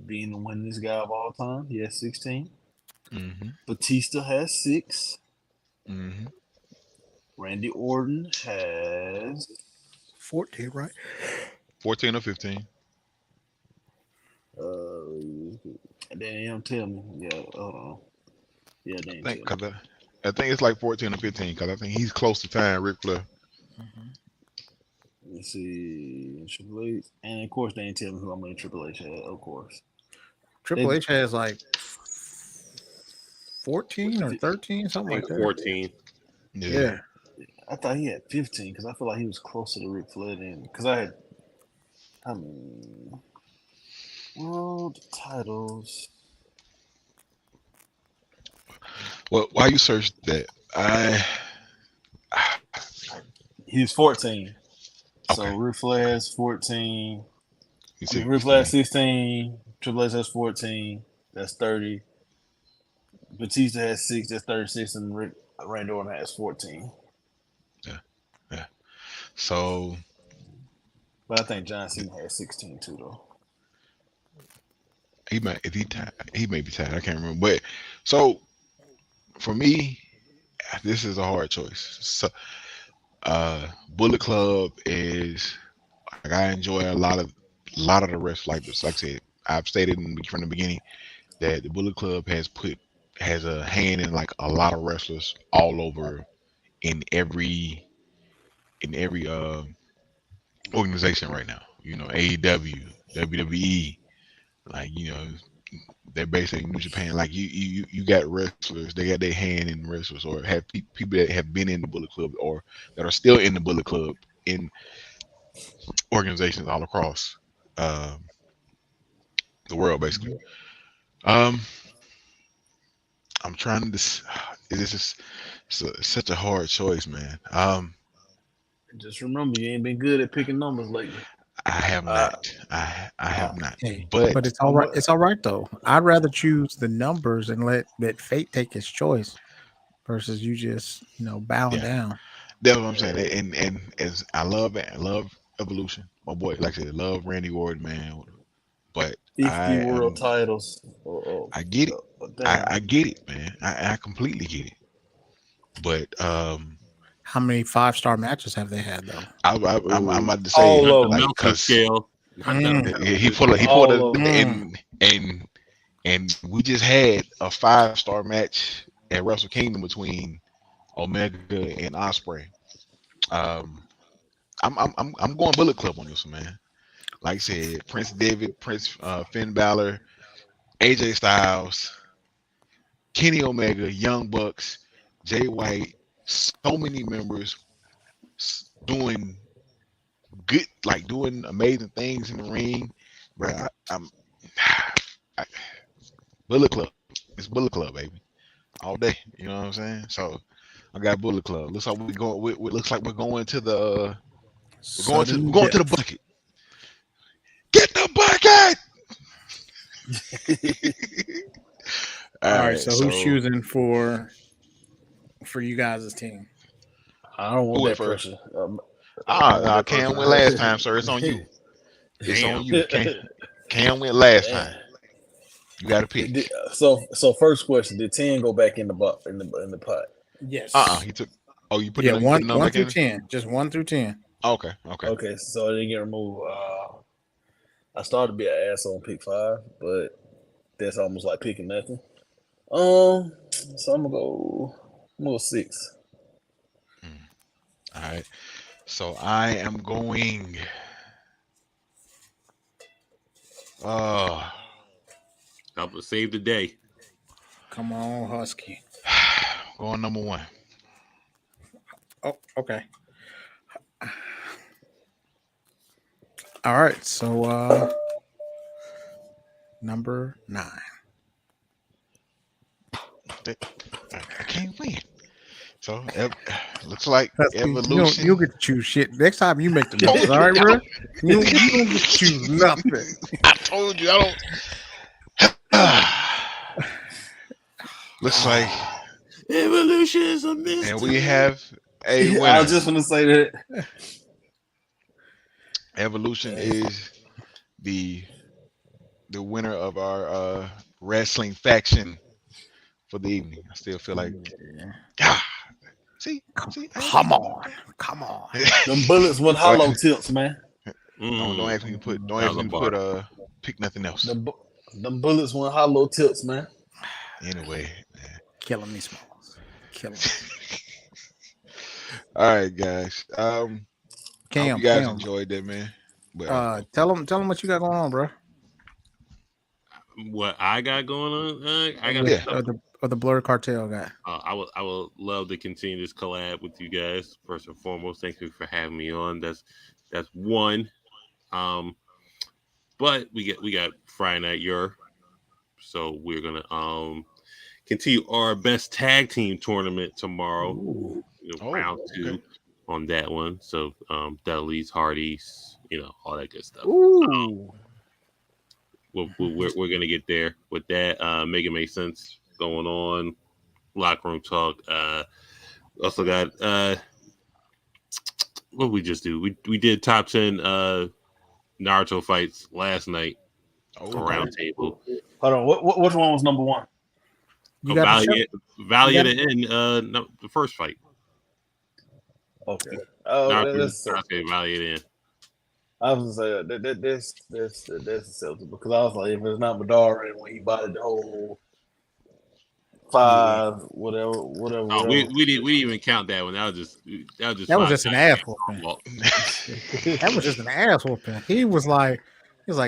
B: being the winningest guy of all time, he has 16.
A: Mm-hmm.
B: Batista has 6.
A: Mm-hmm.
B: Randy Orton has
C: 14, right?
A: 14 or 15.
B: they ain't tell me. Yeah, yeah, they
A: I
B: ain't
A: think
B: tell me.
A: because I think it's like 14 or 15 because I think he's close to tying Ric Flair.
C: Mhm.
B: Let's see, Triple H, and of course they ain't tell me who I'm in Triple H at. Of course,
C: Triple
B: they
C: H has like 14 or 13, something like that.
D: 14.
C: Yeah.
B: I thought he had 15 because I feel like he was closer to Ric Flair than because I mean, world titles.
A: Well, while you search that,
B: He's 14. So
A: Okay.
B: Ric Flair has 14.
A: you
B: I
A: see,
B: mean, Ric Flair has 16. Triple H has 14. That's 30. Batista has 6. That's 36. And Randy Orton has 14.
A: yeah. So
B: But I think John Cena has 16 too, though.
A: he might, if he tied, he may be tied. I can't remember. But so for me, this is a hard choice. So, Bullet Club is like I enjoy a lot of the rest. Like this, like I said, I've stated from the beginning that the Bullet Club has a hand in like a lot of wrestlers all over in every organization right now. You know, AEW, WWE, like they're basically New Japan. Like you got wrestlers, they got their hand in wrestlers, or have people that have been in the Bullet Club or that are still in the Bullet Club in organizations all across the world, basically. Um, I'm trying to. This is such a hard choice, man.
B: Just remember, you ain't been good at picking numbers lately.
A: I have not. I have not.
C: Hey,
A: But
C: but it's all right. It's all right though. I'd rather choose the numbers and let fate take its choice versus you just bowing down.
A: that's what I'm saying. And as I love Evolution, my boy. Like I said, love Randy Orton, man. But
B: 50 world titles.
A: I get it. I get it, man. I completely get it. But
C: How many 5-star matches have they had though?
A: I'm about to say
B: All of
D: The
B: them.
A: like
D: Meltzer scale.
A: he put
B: All of
A: and we just had a 5-star match at Wrestle Kingdom between Omega and Ospreay. I'm going Bullet Club on this one, man. Like I said, Prince David, Finn Balor, AJ Styles, Kenny Omega, Young Bucks, Jay White, so many members doing good, like doing amazing things in the ring. Bro, I, Bullet Club. It's Bullet Club, baby, all day. You know what I'm saying? So I got Bullet Club. Looks like we're going. Looks like we're going to the. We're going to the bucket. Get the bucket.
C: All right. So who's choosing for you guys' team?
B: I don't want
A: Who
B: that
A: went first?
B: pressure.
A: Cam went last time, sir. It's on you. It's on you. Cam went last time. You got to pick.
B: So first question: did 10 go back in the pot?
C: Yes.
A: He took. Oh, you put
C: Yeah,
A: it
C: one
A: back
C: through
A: in?
C: 10. Just 1 through 10.
A: Okay.
B: Okay, so it didn't get removed. I started to be an asshole and pick 5, but that's almost like picking nothing. So I'm gonna go 6.
A: All right. So I am going.
D: Help us save the day.
C: Come on, Husky.
A: Going number 1.
C: Oh, okay. All right. So number 9.
A: I can't win. So looks like
C: Husky,
A: Evolution.
C: You'll get to choose shit next time. You make the numbers, all right, bro? You don't get to choose nothing.
A: I told you I don't. Looks like
D: Evolution is a mystery.
A: and we have a winner.
B: I was just gonna say that.
A: Evolution is the winner of our wrestling faction for the evening. I still feel like see,
C: come on.
B: Them bullets with hollow tips, man.
A: Don't ask me to put pick nothing else.
B: Them bullets with hollow tips, man.
A: Anyway, man.
C: Killing me, Smalls. Killing me.
A: All right, guys.
C: Cam,
A: hope you guys enjoyed that, man. But,
C: tell them what you got going on, bro.
D: What I got going on? I got
C: or the Blerd Cartel guy?
D: I would love to continue this collab with you guys. First and foremost, thank you for having me on. That's one. But we got Friday Night Europe, so we're gonna continue our best tag team tournament tomorrow. Round 2 on that one. So Dudley's, Hardys, all that good stuff. We're gonna get there with that. Make it make sense going on. Locker room talk. Also got what we just do. We did top 10 Naruto fights last night. Round table.
B: Hold on. Which one was number 1?
C: You got
D: Valiant and the first fight.
B: Okay.
D: Valiant in.
B: I was gonna say that's acceptable because I was like, if it's not Madara when he bought the whole 5, whatever.
D: Oh, we didn't even count that one. That was just
C: an ass whooping. That was just an ass whooping. He was like,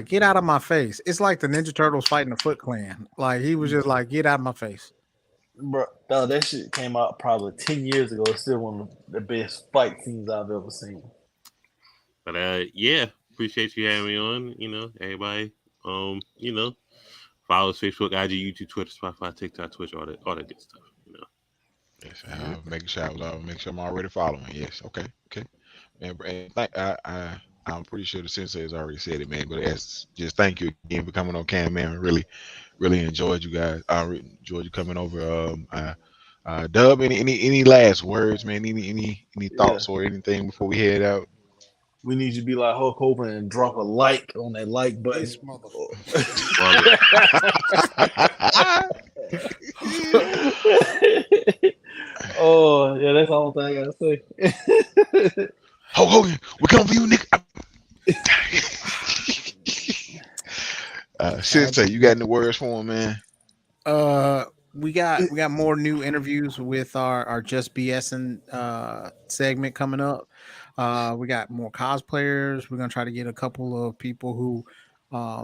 C: get out of my face. It's like the Ninja Turtles fighting the Foot Clan. Like he was just like, get out of my face.
B: Bro, that shit came out probably 10 years ago. It's still one of the best fight scenes I've ever seen.
D: But appreciate you having me on. Everybody, follow us Facebook, IG, YouTube, Twitter, Spotify, TikTok, Twitch, all that good stuff.
A: Yes, making sure I'm already following. Yes, okay. And I'm pretty sure the sensei has already said it, man. But just thank you again for coming on Cam, man. Really enjoyed you guys. I enjoyed you coming over. Dub, any last words, man? Any thoughts or anything before we head out?
B: We need you to be like Hulk Hogan and drop a like on that like button. Oh, yeah, that's all I gotta say.
A: Hulk Hogan, we're coming for you, nigga. Sensei, you got any words for him, man?
C: We got more new interviews with our Just BSing segment coming up. We got more cosplayers. We're gonna try to get a couple of people who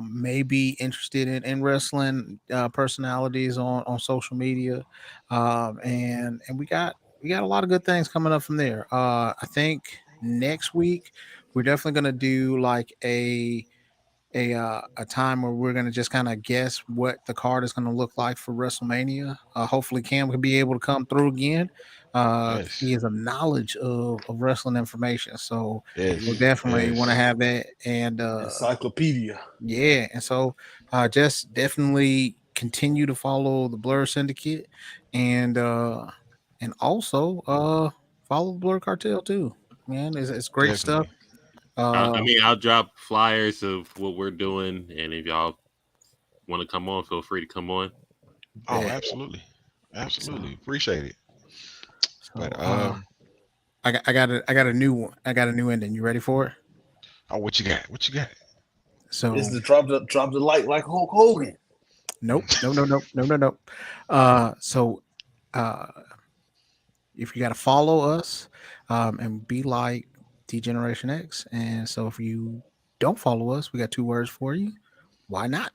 C: may be interested in wrestling personalities on social media, and we got a lot of good things coming up from there. I think next week we're definitely gonna do like a time where we're going to just kind of guess what the card is going to look like for WrestleMania. Hopefully Cam can be able to come through again. Yes. He has a knowledge of wrestling information. So we'll definitely want to have that. And
B: encyclopedia.
C: Yeah. And so just definitely continue to follow the Blerd Syndicate and also follow the Blerd Cartel too. Man, it's great stuff.
D: I'll drop flyers of what we're doing, and if y'all want to come on, feel free to come on.
A: Oh, absolutely, appreciate it.
C: So, but I got a new one. I got a new ending. You ready for it?
A: Oh, what you got?
B: So is the drop the light like Hulk Hogan?
C: Nope. No. So if you got to follow us and be like D-Generation X, and so if you don't follow us, we got 2 words for you. Why not?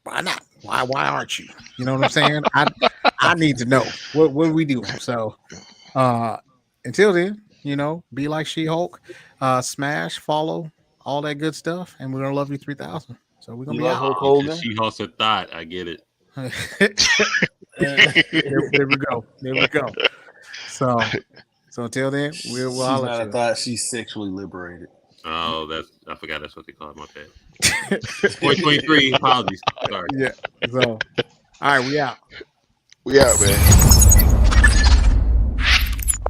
C: Why aren't you? You know what I'm saying? I need to know what are we doing. So until then, be like She-Hulk, smash, follow, all that good stuff, and we're gonna love you 3000. So we're gonna be out.
B: Hulk Hogan.
D: She-Hulk's a thought. I get it.
C: There we go. So until then, we'll
B: she's not a thought. She's sexually liberated.
D: Oh, I forgot that's what they call it. My bad. 2023. Apologies. Sorry.
C: Yeah. So, all right, we out.
A: We out, man.